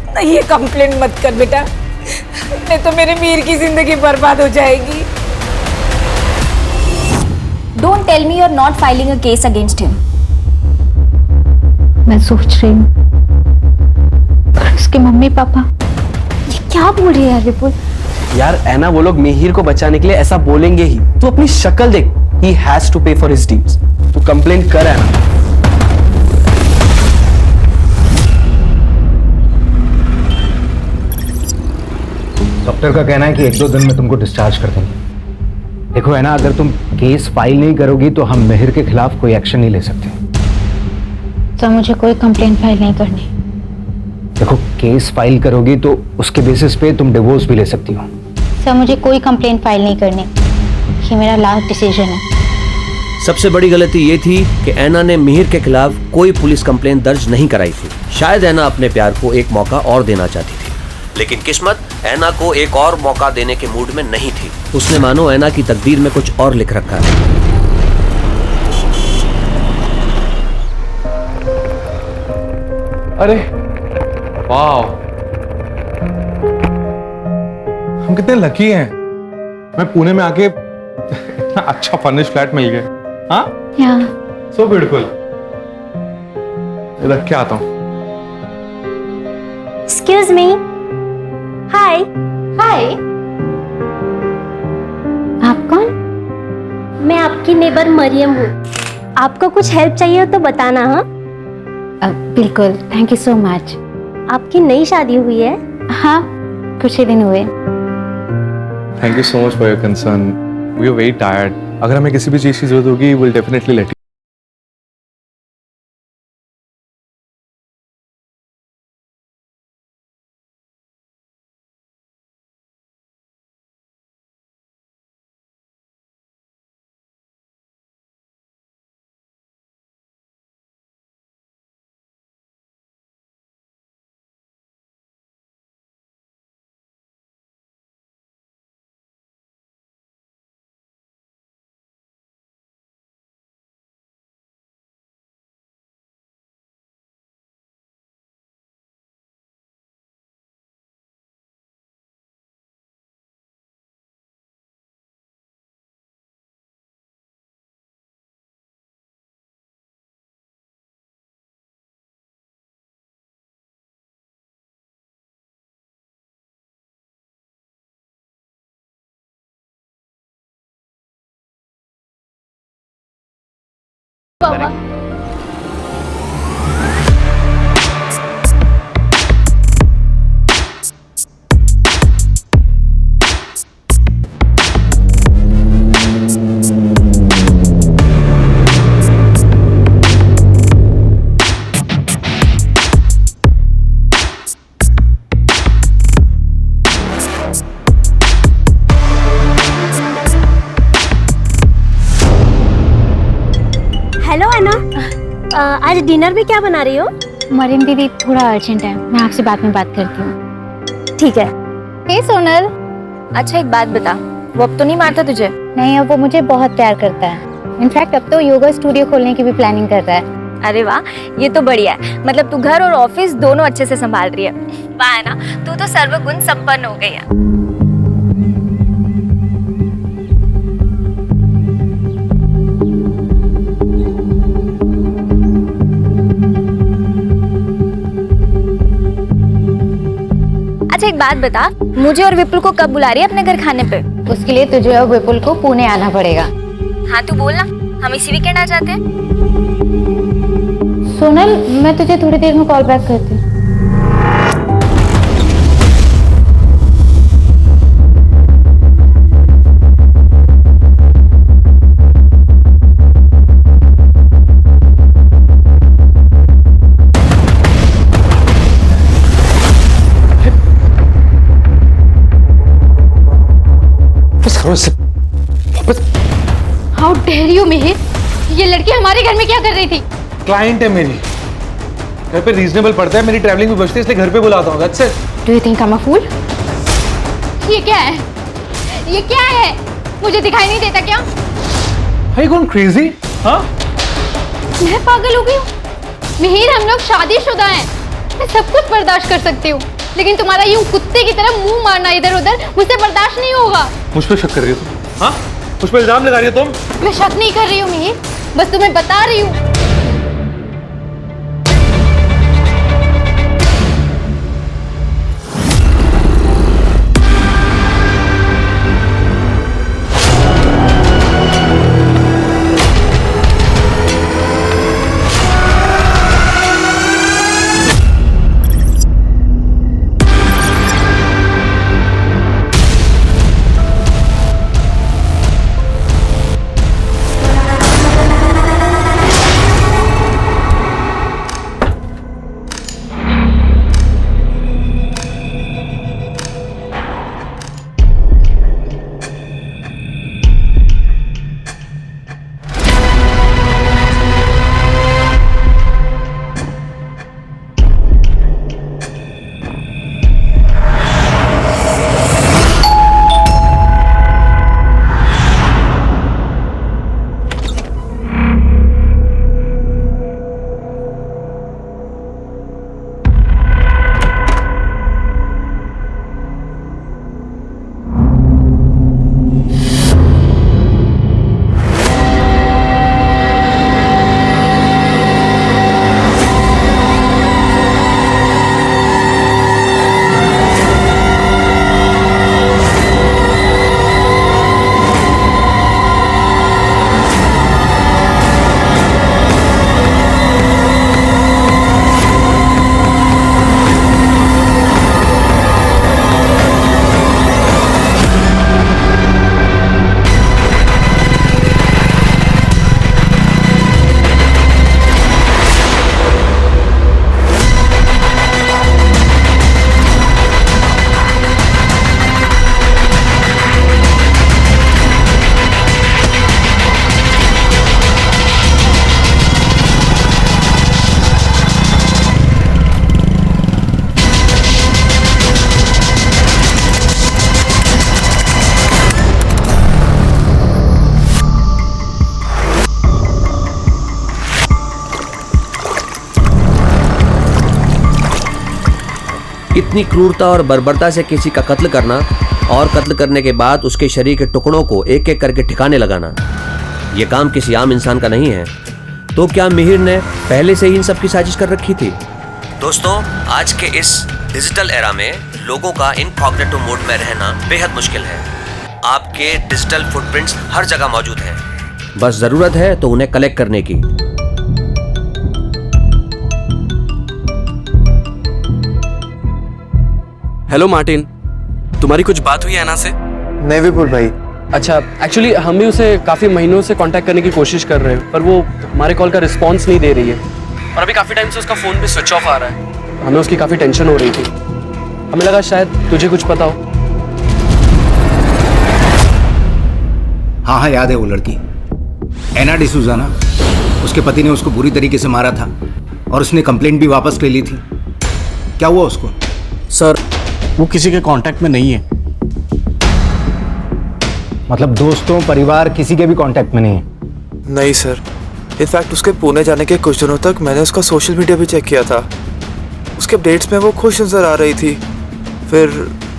नहीं ये कंप्लेंट मत कर बेटा, नहीं तो मेरे मीर की जिंदगी बर्बाद हो जाएगी। Don't tell me you are not filing a case against him. मैं सोच रही हूँ उसके मम्मी पापा ये क्या बोल रही है यार विपुल? यार ऐना, वो लोग मिहिर को बचाने के लिए ऐसा बोलेंगे ही। तू अपनी शक्ल देख। He has to pay for his deeds. तू कंप्लेंट कर ऐना। डॉक्टर का कहना है कि 1-2 दिन में तुमको डिस्चार्ज कर देंगे। देखो ऐना, अगर तुम केस फाइल नहीं करोगी तो हम मिहिर के खिलाफ कोई एक्शन नहीं ले सकते। तो मुझे कोई कंप्लेंट फाइल नहीं करनी। देखो केस फाइल करोगी तो उसके बेसिस पे तुम डिवोर्स भी ले सकती हो। सर मुझे कोई कंप्लेंट फाइल नहीं करनी, ये मेरा लास्ट डिसीजन है। सबसे बड़ी गलती ये थी कि ऐना ने मिहिर के खिलाफ कोई पुलिस कंप्लेंट दर्ज नहीं कराई थी। शायद ऐना अपने प्यार को एक मौका और देना चाहती थी, लेकिन किस्मत ऐना को एक और मौका देने के मूड में नहीं थी। उसने मानो ऐना की तकदीर में कुछ और लिख रखा है। अरे वाह, हम कितने लकी हैं। मैं पुणे में आके इतना अच्छा फर्निश फ्लैट मिल गया। हाँ सो ब्यूटीफुल। रख के आता हूँ। Excuse me. Hi hi. आप कौन? मैं आपकी नेबर मरियम हूँ। आपको कुछ हेल्प चाहिए हो तो बताना। हाँ बिल्कुल, थैंक यू सो मच। आपकी नई शादी हुई है? हाँ कुछ ही दिन हुए। Thank you so much for your concern. We are very tired. अगर हमें किसी भी चीज की जरूरत होगी, विल डेफिनेटली लेट यू। पापा आज डिनर में क्या बना रही हो? मरीन दीदी थोड़ा अर्जेंट है, मैं आपसे बाद में बात करती हूँ। ठीक है। हे सोनल। अच्छा एक बात बता, वो अब तो नहीं मारता तुझे? नहीं, अब वो मुझे बहुत प्यार करता है। इनफैक्ट अब तो योगा स्टूडियो खोलने की भी प्लानिंग कर रहा है। अरे वाह, ये तो बढ़िया है। मतलब तू घर और ऑफिस दोनों अच्छे से संभाल रही है। वाह है ना, तू तो सर्वगुण संपन्न हो गई है। अच्छा एक बात बता, मुझे और विपुल को कब बुला रही है अपने घर खाने पे? उसके लिए तुझे और विपुल को पुणे आना पड़ेगा। हाँ तू बोलना, हम इसी वीकेंड आ जाते हैं। सोनल, मैं तुझे थोड़ी देर में कॉल बैक करती हूँ। हाउ डेयर यू मिहिर, ये लड़की हमारे घर में क्या कर रही थी? क्लाइंट है मेरी, घर पे रीजनेबल पड़ता है, मेरी ट्रैवलिंग भी बचती है, इसलिए घर पे बुलाता हूँ। That's it. Do you think I am a fool? ये क्या है? ये क्या है? मुझे दिखाई नहीं देता क्या? Are you going crazy? हाँ? मैं पागल हो गई हूँ? मिहिर, हम लोग शादीशुदा हैं, मैं सब कुछ बर्दाश्त कर सकती हूँ, लेकिन तुम्हारा यूं कुत्ते की तरह मुंह मारना इधर उधर मुझसे बर्दाश्त नहीं होगा। मुझ पे शक कर रही हो तुम? हाँ? मुझ पे इल्जाम लगा रही हो तुम? मैं शक नहीं कर रही हूँ मिहिर, बस तुम्हें बता रही हूँ। इतनी क्रूरता और बर्बरता से किसी का कत्ल करना और कत्ल करने के बाद उसके शरीर के टुकड़ों को एक एक करके ठिकाने लगाना, यह काम किसी आम इंसान का नहीं है। तो क्या मिहिर ने पहले से ही इन सब की साजिश कर रखी थी? दोस्तों, आज के इस डिजिटल एरा में लोगों का इनकॉग्निटो मोड में रहना बेहद मुश्किल है। आपके डिजिटल फुटप्रिंट्स हर जगह मौजूद हैं, बस जरूरत है तो उन्हें कलेक्ट करने की। हेलो मार्टिन, तुम्हारी कुछ बात हुई है ना से? नहीं विपुल भाई। अच्छा, एक्चुअली हम भी उसे काफ़ी महीनों से कांटेक्ट करने की कोशिश कर रहे हैं, पर वो हमारे कॉल का रिस्पांस नहीं दे रही है और अभी काफ़ी टाइम से उसका फ़ोन भी स्विच ऑफ आ रहा है। हमें उसकी काफ़ी टेंशन हो रही थी, हमें लगा शायद तुझे कुछ पता हो। हाँ हाँ, याद है वो लड़की, एना डिसूजा ना? उसके पति ने उसको बुरी तरीके से मारा था और उसने कंप्लेंट भी वापस ले ली थी। क्या हुआ उसको? सर वो किसी के कांटेक्ट में नहीं है। मतलब दोस्तों परिवार किसी के भी कांटेक्ट में नहीं है? नहीं सर, इनफैक्ट उसके पुणे जाने के कुछ दिनों तक मैंने उसका सोशल मीडिया भी चेक किया था। उसके अपडेट्स में वो खुश नजर आ रही थी। फिर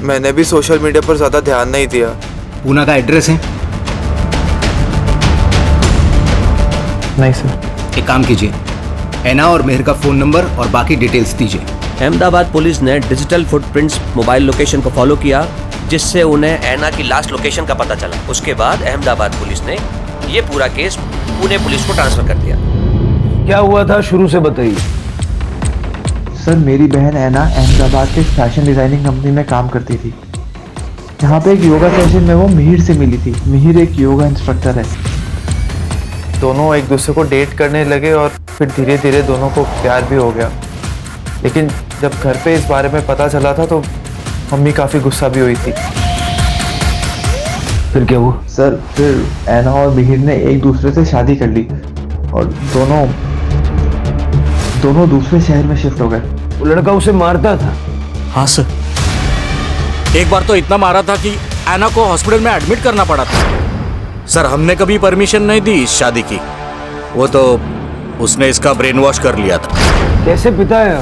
मैंने भी सोशल मीडिया पर ज़्यादा ध्यान नहीं दिया। पूना का एड्रेस है? नहीं सर। एक काम कीजिए, ऐना और मेहर का फ़ोन नंबर और बाकी डिटेल्स दीजिए। अहमदाबाद पुलिस ने डिजिटल फुटप्रिंट्स मोबाइल लोकेशन को फॉलो किया, जिससे उन्हें ऐना की लास्ट लोकेशन का पता चला। उसके बाद अहमदाबाद पुलिस ने ये पूरा केस पुणे पुलिस को ट्रांसफर कर दिया। क्या हुआ था शुरू से बताइए। सर मेरी बहन ऐना अहमदाबाद के फैशन डिजाइनिंग कंपनी में काम करती थी। यहाँ पे एक योगा सेशन में वो मिहिर से मिली थी। मिहिर एक योगा इंस्ट्रक्टर है। दोनों एक दूसरे को डेट करने लगे और फिर धीरे धीरे दोनों को प्यार भी हो गया। लेकिन जब घर पे इस बारे में पता चला था तो मम्मी काफ़ी गुस्सा भी हुई थी। फिर क्या हुआ? सर फिर ऐना और मिहिर ने एक दूसरे से शादी कर ली और दोनों दूसरे शहर में शिफ्ट हो गए। वो लड़का उसे मारता था? हाँ सर, एक बार तो इतना मारा था कि ऐना को हॉस्पिटल में एडमिट करना पड़ा था। सर हमने कभी परमिशन नहीं दी इस शादी की। वो तो उसने इसका ब्रेन वॉश कर लिया था। कैसे पिता है?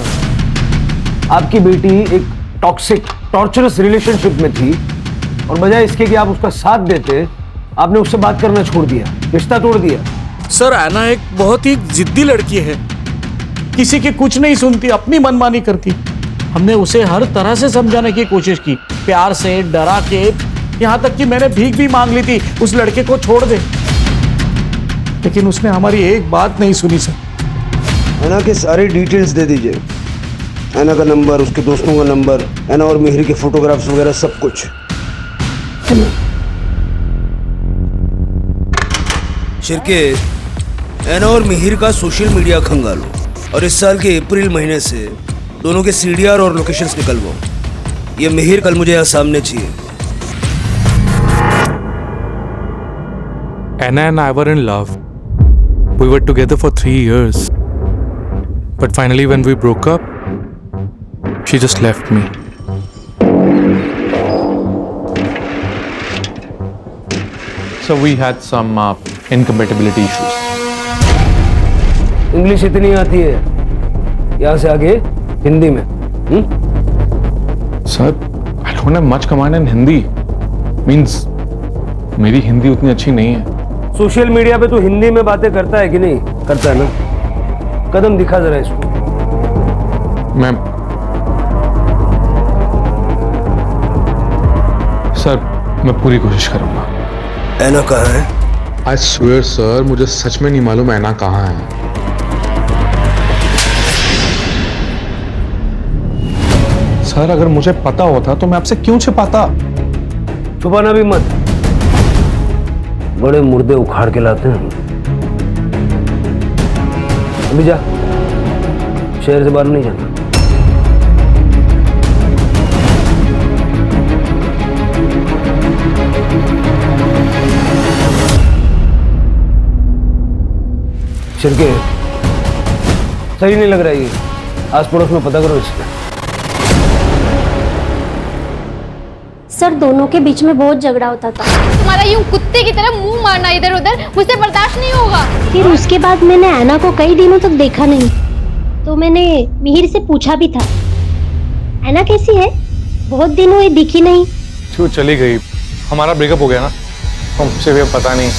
आपकी बेटी एक टॉक्सिक टॉर्चरस रिलेशनशिप में थी और बजाय इसके कि आप उसका साथ देते, आपने उससे बात करना छोड़ दिया, रिश्ता तोड़ दिया। सर ऐना एक बहुत ही जिद्दी लड़की है, किसी की कुछ नहीं सुनती, अपनी मनमानी करती। हमने उसे हर तरह से समझाने की कोशिश की, प्यार से, डरा के, यहाँ तक कि मैंने भीख भी मांग ली थी उस लड़के को छोड़ दे, लेकिन उसने हमारी एक बात नहीं सुनी सर। ऐना के सारी डिटेल्स दे दीजिए, ऐना का नंबर, उसके दोस्तों का नंबर, ऐना और मिहिर के फोटोग्राफ्स वगैरह सब कुछ। शिरके, ऐना और मिहिर का सोशल मीडिया खंगालो और इस साल के अप्रैल महीने से दोनों के CDR और लोकेशंस निकलवाओ। ये मिहिर कल मुझे यहाँ सामने चाहिए। Anna and I were in love. We were together for 3 years. But finally when we broke up, she just left me. So we had some incompatibility issues. English इतनी आती है, यहाँ से आगे हिंदी में। Sir, I don't have much command in Hindi. Means मेरी हिंदी उतनी अच्छी नहीं है। सोशल मीडिया पे तो हिंदी में बातें करता है कि नहीं? करता है ना? कदम दिखा जरा इसको। सर मैं पूरी कोशिश करूंगा। ऐना कहाँ है? I swear सर, मुझे सच में नहीं मालूम ऐना कहाँ है। सर अगर मुझे पता होता तो मैं आपसे क्यों छिपाता? छुपाना भी मत, बड़े मुर्दे उखाड़ के लाते हैं। अभी जा, शहर से बाहर नहीं जाना। शिरके, सही नहीं लग रहा है ये। आस पड़ोस में पता करो इसका। सर दोनों के बीच में बहुत झगड़ा होता था। तुम्हारा यूं कुत्ते की तरह मुंह मारना इधर उधर मुझसे बर्दाश्त नहीं होगा। फिर उसके बाद मैंने ऐना को कई दिनों तक देखा नहीं, तो मैंने मिहिर से पूछा भी था, ऐना कैसी है? बहुत दिन हुए दिखी नहीं। क्यों चली गई? हमारा ब्रेकअप हो गया ना, हमसे भी पता नहीं।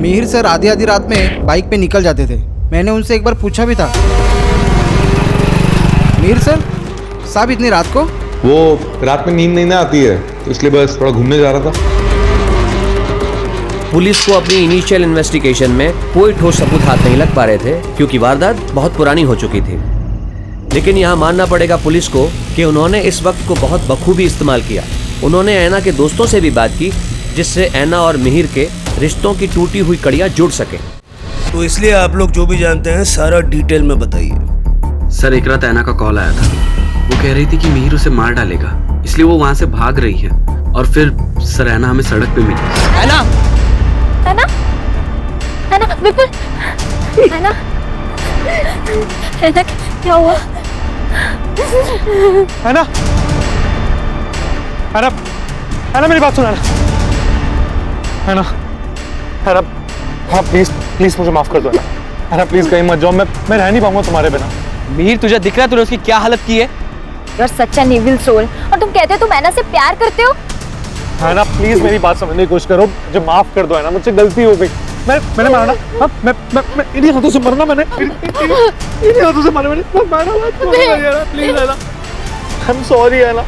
मिहिर सर आधी आधी रात में बाइक पे निकल जाते थे। मैंने उनसे एक बार पूछा भी था, मिहिर सर साहब इतनी रात को? वो रात में नींद नहीं आती है तो इसलिए बस थोड़ा घूमने जा रहा था। पुलिस को अपनी इनिशियल इन्वेस्टिगेशन में कोई ठोस सबूत हाथ नहीं लग पा रहे थे, क्योंकि वारदात बहुत पुरानी हो चुकी थी। लेकिन यहाँ मानना पड़ेगा पुलिस को कि उन्होंने इस वक्त को बहुत बखूबी इस्तेमाल किया। उन्होंने ऐना के दोस्तों से भी बात की, जिससे ऐना और मिहिर के रिश्तों की टूटी हुई कड़ियाँ जुड़ सके। तो इसलिए आप लोग जो भी जानते हैं सारा डिटेल में बताइए। सर एक रात ऐना का कॉल आया था। वो कह रही थी कि मिहिर उसे मार डालेगा, इसलिए वो वहाँ से भाग रही है। और फिर सर ऐना हमें सड़क पे मिली। ऐना, ऐना, विपुल है ना क्या हुआ? है ना मेरी बात सुना है ना हाँ प्लीज मुझे माफ कर दो है ना प्लीज कहीं मत जाओ, मैं रह नहीं पाऊंगा तुम्हारे बिना। मिहिर तुझे दिख रहा है तूने उसकी क्या हालत की है? You're such an evil soul। और तुम कहते हो तुम ऐना से प्यार करते हो? है ना प्लीज मेरी बात समझने की कोशिश करो, मुझे माफ कर दो है ना, मुझसे गलती हो गई। मैंने मारा ना, मैं इन्हीं हाथों से मरना, मैंने इन्हीं हाथों से मारा, मैंने मारा प्लीज है ना, आई एम सॉरी है ना,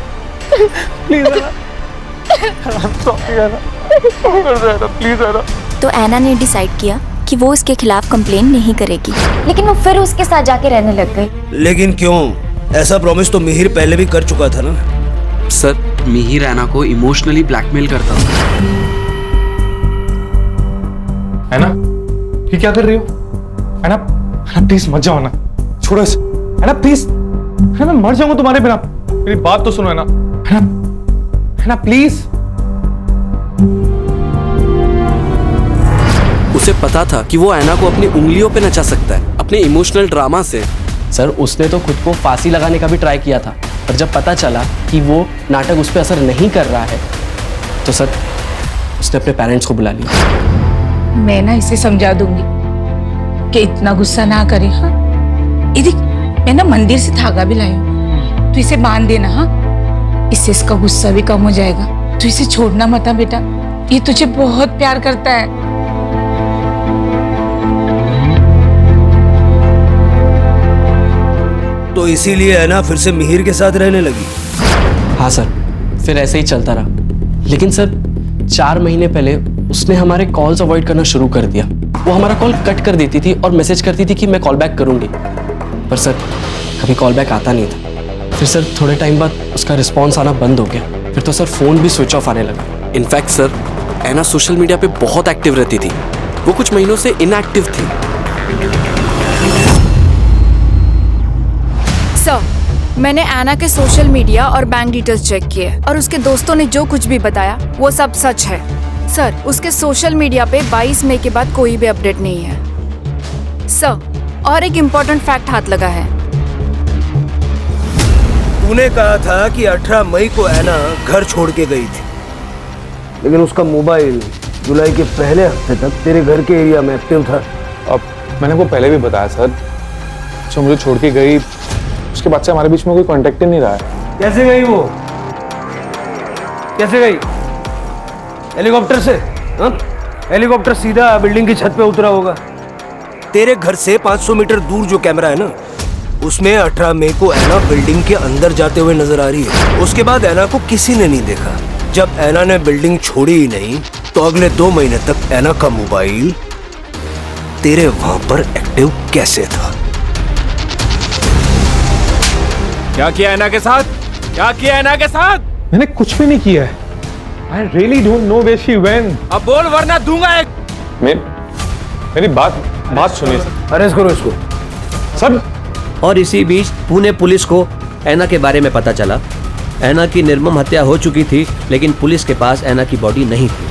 प्लीज है ना, आई एम सॉरी है ना, प्लीज है ना। तो ऐना ने डिसाइड किया कि वो उसके खिलाफ कंप्लेन नहीं करेगी, लेकिन वो फिर उसके साथ जाके रहने लग गई। लेकिन क्यों? ऐसा प्रॉमिस तो मिहिर पहले भी कर चुका था ना। सर मिहिर ऐना को इमोशनली ब्लैकमेल करता था। है ना ये क्या कर रही हो? है ना प्लीज मत जाओ ना, छोड़ो इसे है ना प्लीज, है ना मर जाऊंगा तुम्हारे बिना, मेरी बात तो सुनो है ना प्लीज। उसे पता था कि वो ऐना को अपनी उंगलियों पे नचा सकता है अपने इमोशनल ड्रामा से। सर उसने तो खुद को फांसी लगाने का भी ट्राई किया था, पर जब पता चला कि वो नाटक उस पर असर नहीं कर रहा है तो सर उसने अपने पेरेंट्स को बुला लिया। मैं ना इसे समझा दूंगी कि इतना गुस्सा ना करे। हाँ ये देख, मैं ना मंदिर से धागा भी लाई हूँ, तू इसे बांध देना। हाँ इससे इसका गुस्सा भी कम हो जाएगा। तू इसे छोड़ना मत बेटा, ये तुझे बहुत प्यार करता है। तो इसीलिए है ना फिर से मिहिर के साथ रहने लगी? हाँ सर, फिर ऐसे ही चलता रहा। लेकिन सर 4 महीने पहले उसने हमारे कॉल्स अवॉइड करना शुरू कर दिया। वो हमारा कॉल कट कर देती थी और मैसेज करती थी कि मैं कॉल बैक करूंगी, पर सर कभी कॉल बैक आता नहीं था। फिर सर थोड़े टाइम बाद उसका रिस्पॉन्स आना बंद हो गया। फिर तो सर फोन भी स्विच ऑफ आने लगा। इनफैक्ट सर ऐना सोशल मीडिया पे बहुत एक्टिव रहती थी, वो कुछ महीनों से इनएक्टिव थी। सर मैंने ऐना के सोशल मीडिया और बैंक डिटेल्स चेक किए और उसके दोस्तों ने जो कुछ भी बताया वो सब सच है। सर उसके सोशल मीडिया पे 22 मई के बाद कोई भी अपडेट नहीं है। सर और एक इम्पोर्टेंट फैक्ट हाथ लगा है। तूने कहा था कि 18 मई को ऐना घर छोड़ के गई थी, लेकिन उसका मोबाइल जुलाई के पहले हफ्ते तक तेरे घर के एरिया में एक्टिव था। अब मैंने वो पहले भी बताया सर, जो मुझे छोड़ के गई उसके बाद से हमारे बीच में कोई कांटेक्ट ही नहीं रहा है। कैसे गई वो? कैसे गई? हेलीकॉप्टर से? हाँ? हेलीकॉप्टर सीधा बिल्डिंग की छत पे उतरा होगा। तेरे घर से 500 मीटर दूर जो कैमरा है ना, उसमें 18 मई को ऐना बिल्डिंग के अंदर जाते हुए नजर आ रही है। उसके बाद ऐना को किसी ने नहीं देखा। जब ऐना ने बिल्डिंग छोड़ी ही नहीं तो अगले 2 महीने तक ऐना का मोबाइल तेरे वहां पर एक्टिव कैसे था? क्या किया ऐना के साथ? क्या किया ऐना के साथ? मैंने कुछ भी नहीं किया है। I really don't know where she went. अब बोल वरना दूंगा एक। मेरी बात सुनिए सर। अरेस्ट करो इसको। सर। और इसी बीच पुणे पुलिस को ऐना के बारे में पता चला। ऐना की निर्मम हत्या हो चुकी थी, लेकिन पुलिस के पास ऐना की बॉडी नहीं थी।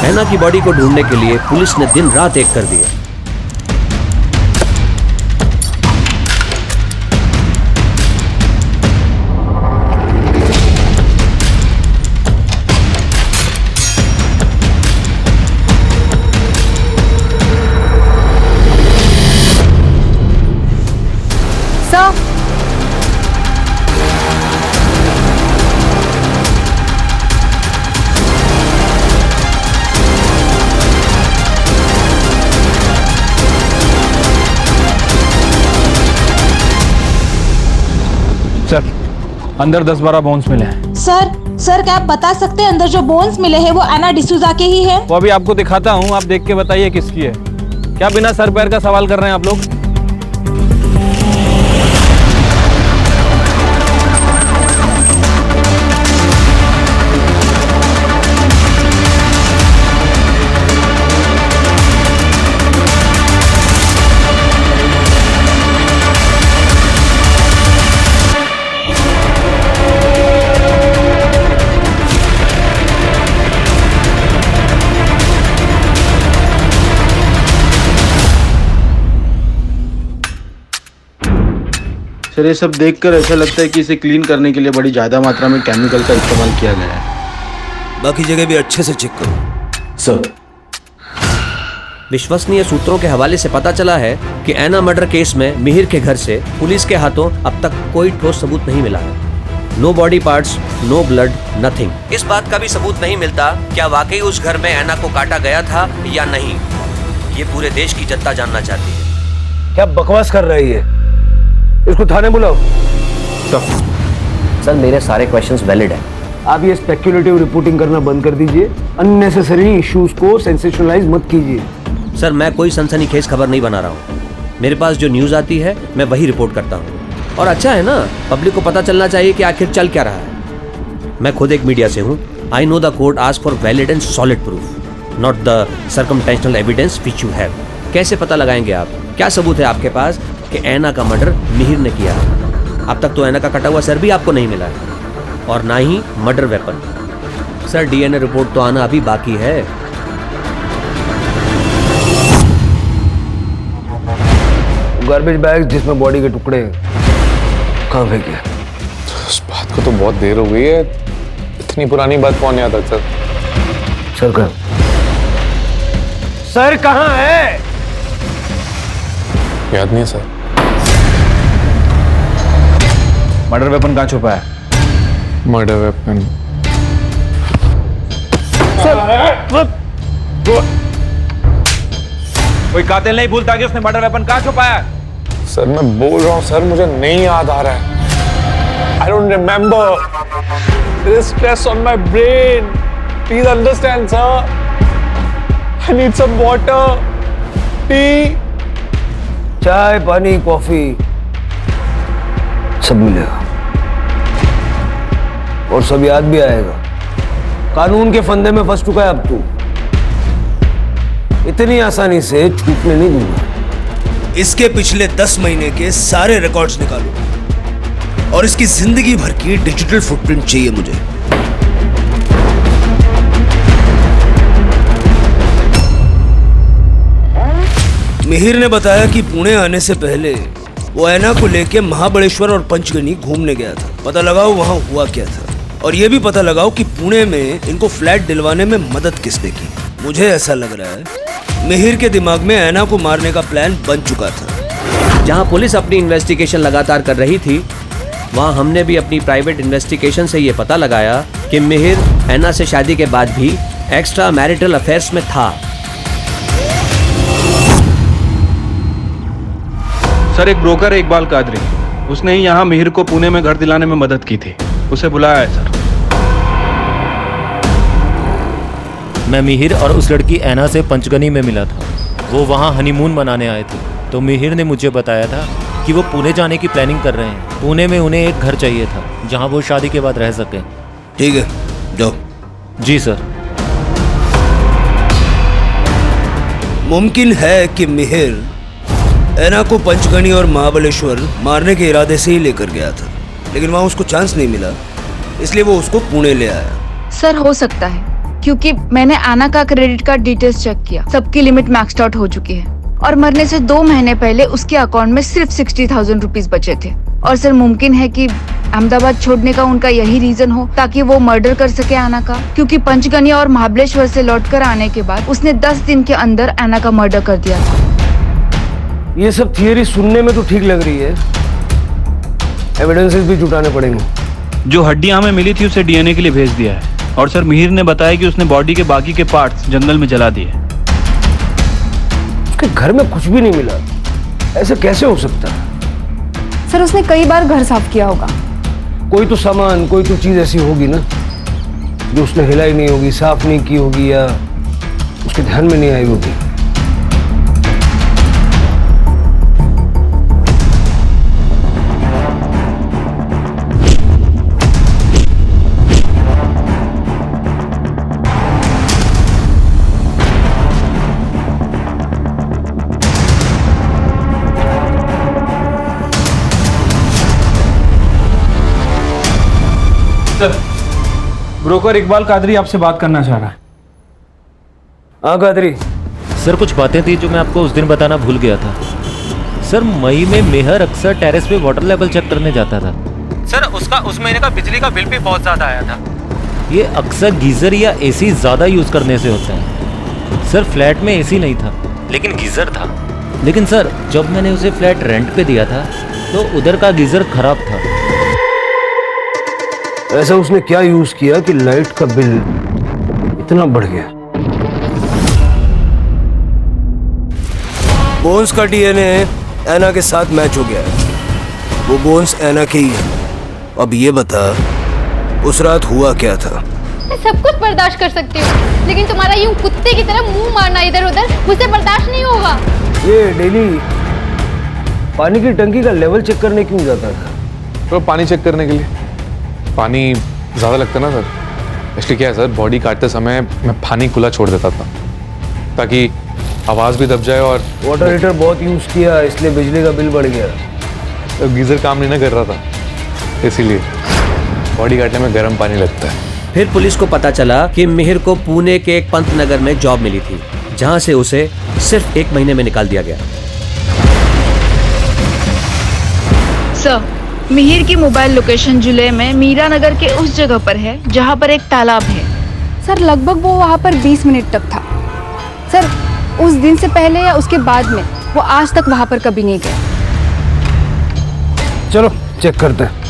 ऐना की बॉडी को ढूंढने के लिए पुलिस ने दिन रात एक कर दिए। सर अंदर 10-12 बोन्स मिले हैं। सर क्या आप बता सकते हैं अंदर जो बोन्स मिले हैं वो ऐना डिसूजा के ही है? वो अभी आपको दिखाता हूँ, आप देख के बताइए किसकी है। क्या बिना सर पैर का सवाल कर रहे हैं आप लोग? सर ये सब देखकर ऐसा लगता है कि इसे क्लीन करने के लिए बड़ी ज़्यादा मात्रा में केमिकल का इस्तेमाल किया गया है। बाकी जगह भी अच्छे से चेक करो। सर, विश्वसनीय सूत्रों के हवाले से पता चला है कि ऐना मर्डर केस में मिहिर के घर से पुलिस के हाथों अब तक कोई ठोस सबूत नहीं मिला है। No body parts, no blood, nothing. इस बात का भी सबूत नहीं मिलता क्या वाकई उस घर में ऐना को काटा गया था या नहीं। ये पूरे देश की जनता जानना चाहती है। क्या बकवास कर रही है? इसको थाने बुलाओ। सर मेरे सारे क्वेश्चंस वैलिड हैं। आप ये स्पेक्युलेटिव रिपोर्टिंग करना बंद कर दीजिए। अननेसेसरी इश्यूज को सेंसेशनलाइज मत कीजिए। सर मैं कोई सनसनीखेज खबर नहीं बना रहा हूँ। मेरे पास जो न्यूज़ आती है मैं वही रिपोर्ट करता हूँ। और अच्छा है ना, पब्लिक को पता चलना चाहिए कि आखिर चल क्या रहा है। मैं खुद एक मीडिया से हूँ। I know the court ask for valid and solid proof, not the circumstantial evidence which you have. कैसे पता लगाएंगे आप? क्या सबूत है आपके पास कि ऐना का मर्डर मिहिर ने किया? अब तक तो ऐना का कटा हुआ सर भी आपको नहीं मिला है, और ना ही murder weapon. Sir DNA report तो आना अभी बाकी है। गार्बेज बैग जिसमें बॉडी के टुकड़े कहाँ फेंके? उस बात को तो बहुत देर हो गई है। इतनी पुरानी बात कौन याद रखता? सर कहाँ? सर कहाँ है? याद नहीं है सर। मर्डर वेपन कहाँ छुपा है? मर्डर वेपन कोई कातिल नहीं भूलता कि उसने मर्डर वेपन कहाँ छुपाया है। सर मैं बोल रहा हूँ सर, मुझे नहीं याद आ रहा है। I don't remember. There is stress on my brain. Please understand, sir. I need some water, tea. चाय, पानी, कॉफी सब मिलेगा और सब याद भी आएगा। कानून के फंदे में फंस चुका है अब तू। इतनी आसानी से छूटने नहीं दूंगा। इसके पिछले 10 महीने के सारे रिकॉर्ड्स निकालो और इसकी जिंदगी भर की डिजिटल फुटप्रिंट चाहिए मुझे। मिहिर ने बताया कि पुणे आने से पहले वो ऐना को लेके महाबलेश्वर और पंचगनी घूमने गया था। पता लगाओ वहां हुआ क्या था, और ये भी पता लगाओ कि पुणे में इनको फ्लैट दिलवाने में मदद किसने की। मुझे ऐसा लग रहा है मिहिर के दिमाग में ऐना को मारने का प्लान बन चुका था। जहां पुलिस अपनी इन्वेस्टिगेशन लगातार कर रही थी, वहां हमने भी अपनी प्राइवेट इन्वेस्टिगेशन से ये पता लगाया कि मिहिर ऐना से शादी के बाद भी एक्स्ट्रा मैरिटल अफेयर्स में था। सर एक ब्रोकर है इकबाल कादरी, उसने ही यहाँ मिहिर को पुणे में घर दिलाने में मदद की थी। उसे बुलाया है सर। मैं मिहिर और उस लड़की ऐना से पंचगनी में मिला था। वो वहाँ हनीमून मनाने आए थे, तो मिहिर ने मुझे बताया था कि वो पुणे जाने की प्लानिंग कर रहे हैं। पुणे में उन्हें एक घर चाहिए था जहाँ वो शादी के बाद रह सकें। ठीक है, जाओ। जी सर। मुमकिन है कि मिहिर ऐना को पंचगनी और महाबलेश्वर मारने के इरादे से ही लेकर गया था, लेकिन वहाँ उसको चांस नहीं मिला, इसलिए वो उसको पुणे ले आया। सर हो सकता है, क्योंकि मैंने आना का क्रेडिट कार्ड डिटेल्स चेक किया, सबकी लिमिट मैक्स्ड आउट हो चुकी है और मरने से 2 महीने पहले उसके अकाउंट में सिर्फ 60,000 रुपीज बचे थे। और सर मुमकिन है कि अहमदाबाद छोड़ने का उनका यही रीजन हो ताकि वो मर्डर कर सके आना का, क्योंकि पंचगनी और महाबलेश्वर से लौटकर आने के बाद उसने 10 दिन के अंदर आना का मर्डर कर दिया था। ये सब थियरी सुनने में तो ठीक लग रही है, एविडेंसेस भी जुटाने पड़ेंगे। जो हड्डियां हमें मिली थी उसे डीएनए के लिए भेज दिया है, और सर मिहिर ने बताया कि उसने बॉडी के बाकी के पार्ट्स जंगल में जला दिए। उसके घर में कुछ भी नहीं मिला, ऐसे कैसे हो सकता है? सर उसने कई बार घर साफ किया होगा। कोई तो सामान, कोई तो चीज ऐसी होगी ना जो उसने हिलाई नहीं होगी, साफ नहीं की होगी, या उसके ध्यान में नहीं आई होगी। ब्रोकर इकबाल कादरी आपसे बात करना चाह रहा है। हाँ कादरी। सर कुछ बातें थी जो मैं आपको उस दिन बताना भूल गया था। सर मई में मेहर अक्सर टेरेस पे वाटर लेवल चेक करने जाता था। सर उसका उस महीने का बिजली का बिल भी बहुत ज़्यादा आया था। ये अक्सर गीजर या एसी ज़्यादा यूज़ करने से होता है। सर फ्लैट में एसी नहीं था लेकिन गीजर था। लेकिन सर जब मैंने उसे फ्लैट रेंट पे दिया था तो उधर का गीजर खराब था। ऐसा उसने क्या यूज किया कि लाइट का बिल इतना बढ़ गया? बोन्स का डीएनए ऐना के साथ मैच हो गया है। वो बोन्स ऐना के ही है। अब ये बता उस रात हुआ क्या था? मैं सब कुछ बर्दाश्त कर सकती हूँ, लेकिन तुम्हारा यूं कुत्ते की तरह मुंह मारना इधर उधर मुझसे बर्दाश्त नहीं होगा। ये डेली पानी की टंकी का लेवल चेक करने क्यों जाता था? तो पानी चेक करने के लिए। पानी ज़्यादा लगता ना सर, इसलिए क्या है सर, बॉडी काटते समय मैं पानी खुला छोड़ देता था ताकि आवाज़ भी दब जाए। और वाटर हीटर बहुत यूज़ किया इसलिए बिजली का बिल बढ़ गया। तो गीज़र काम नहीं ना कर रहा था, इसीलिए बॉडी काटने में गर्म पानी लगता है। फिर पुलिस को पता चला कि मिहिर को पुणे के एक पंत नगर में जॉब मिली थी, जहां से उसे सिर्फ 1 महीने में निकाल दिया गया। सर, मिहिर की मोबाइल लोकेशन जुलै में मीरा नगर के उस जगह पर है जहां पर एक तालाब है। सर लगभग वो वहां पर 20 मिनट तक था। सर उस दिन से पहले या उसके बाद में वो आज तक वहां पर कभी नहीं गया। चलो चेक करते हैं।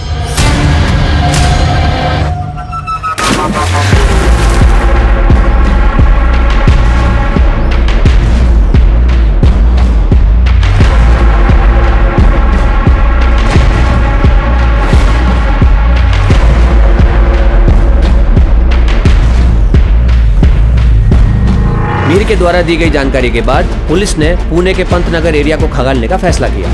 मीर के द्वारा दी गई जानकारी के बाद पुलिस ने पुणे के पंतनगर एरिया को खंगालने का फैसला किया।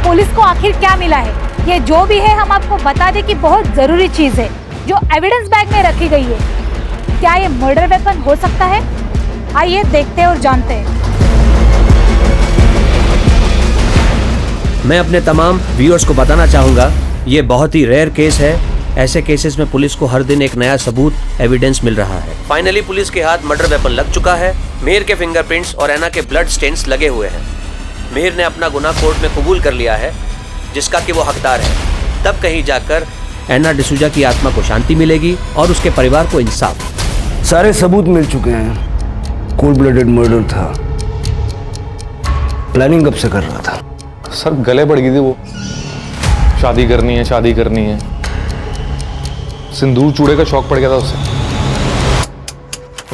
पुलिस को आखिर क्या मिला है? ये जो भी है हम आपको बता दें कि बहुत जरूरी चीज है जो एविडेंस बैग में रखी गई है। क्या ये मर्डर वेपन हो सकता है? आइए देखते हैं और जानते हैं। मैं अपने तमाम व्यूअर्स को बताना चाहूँगा, ये बहुत ही रेयर केस है। ऐसे केसेस में पुलिस को हर दिन एक नया सबूत, एविडेंस मिल रहा है। फाइनली पुलिस के हाथ मर्डर वेपन लग चुका है। मिहिर के फिंगरप्रिंट्स और ऐना के ब्लड स्टेन्स लगे हुए हैं। मिहिर ने अपना गुनाह कोर्ट में कबूल कर लिया है, जिसका कि वो हकदार है। तब कहीं जाकर ऐना डिसूजा की आत्मा को शांति मिलेगी और उसके परिवार को इंसाफ। सारे सबूत मिल चुके हैं। कोल्ड ब्लडेड मर्डर था। प्लानिंग कब से कर रहा था? सर गले पड़ गई थी वो, शादी करनी है शादी करनी है। सिंदूर चूड़े का शौक पड़ गया था उससे।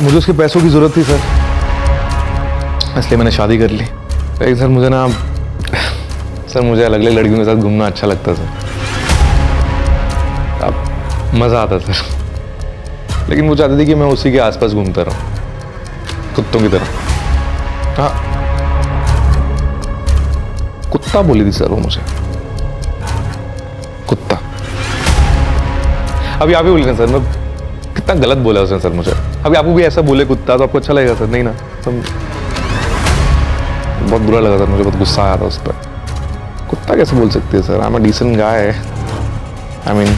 मुझे उसके पैसों की जरूरत थी सर, इसलिए मैंने शादी कर ली। लेकिन सर मुझे ना सर मुझे अलग अलग लड़कियों के साथ घूमना अच्छा लगता था। अब मज़ा आता सर, लेकिन वो चाहती थी कि मैं उसी के आसपास घूमता रहूं, कुत्तों की तरह। हाँ कुत्ता बोली थी सर वो मुझे, कुत्ता। अभी आप ही बोल रहे सर, मैं कितना गलत बोला उसने सर मुझे। अभी आपको भी ऐसा बोले कुत्ता तो आपको अच्छा लगेगा सर? नहीं ना। तो बहुत बुरा लगा सर, मुझे बहुत गुस्सा आया था उस पर। कुत्ता कैसे बोल सकती है sir? I am a decent guy. I mean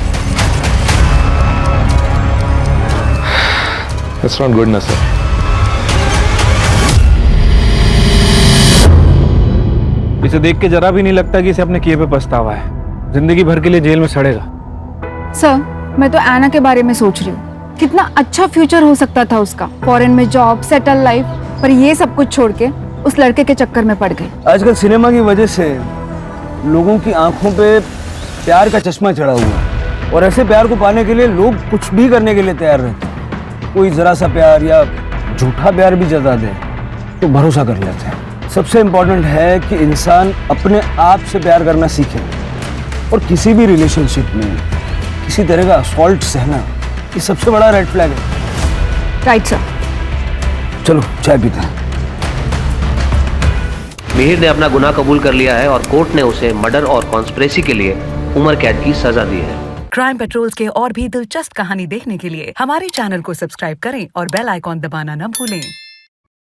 it's not good ना सर। इसे देख के जरा भी नहीं लगता कि इसे अपने किए पे पछतावा है। जिंदगी भर के लिए जेल में सड़ेगा। सर मैं तो ऐना के बारे में सोच रही हूँ, कितना अच्छा फ्यूचर हो सकता था उसका, फॉरेन में जॉब, सेटल लाइफ, पर ये सब कुछ छोड़ के उस लड़के के चक्कर में पड़ गई। आजकल सिनेमा की वजह से लोगों की आंखों पे प्यार का चश्मा चढ़ा हुआ है, और ऐसे प्यार को पाने के लिए लोग कुछ भी करने के लिए तैयार रहते हैं। कोई जरा सा प्यार या झूठा प्यार भी जता दे तो भरोसा कर लेते हैं। सबसे इम्पोर्टेंट है कि इंसान अपने आप से प्यार करना सीखे, और किसी भी रिलेशनशिप में किसी तरह का असॉल्ट सहना ये सबसे बड़ा रेड फ्लैग है। Right sir. चलो चाय पीते हैं। मिहिर ने अपना गुनाह कबूल कर लिया है और कोर्ट ने उसे मर्डर और कॉन्स्पिरेसी के लिए उम्र कैद की सजा दी है। क्राइम पेट्रोल्स के और भी दिलचस्प कहानी देखने के लिए हमारे चैनल को सब्सक्राइब करें और बेल आइकॉन दबाना न भूलें।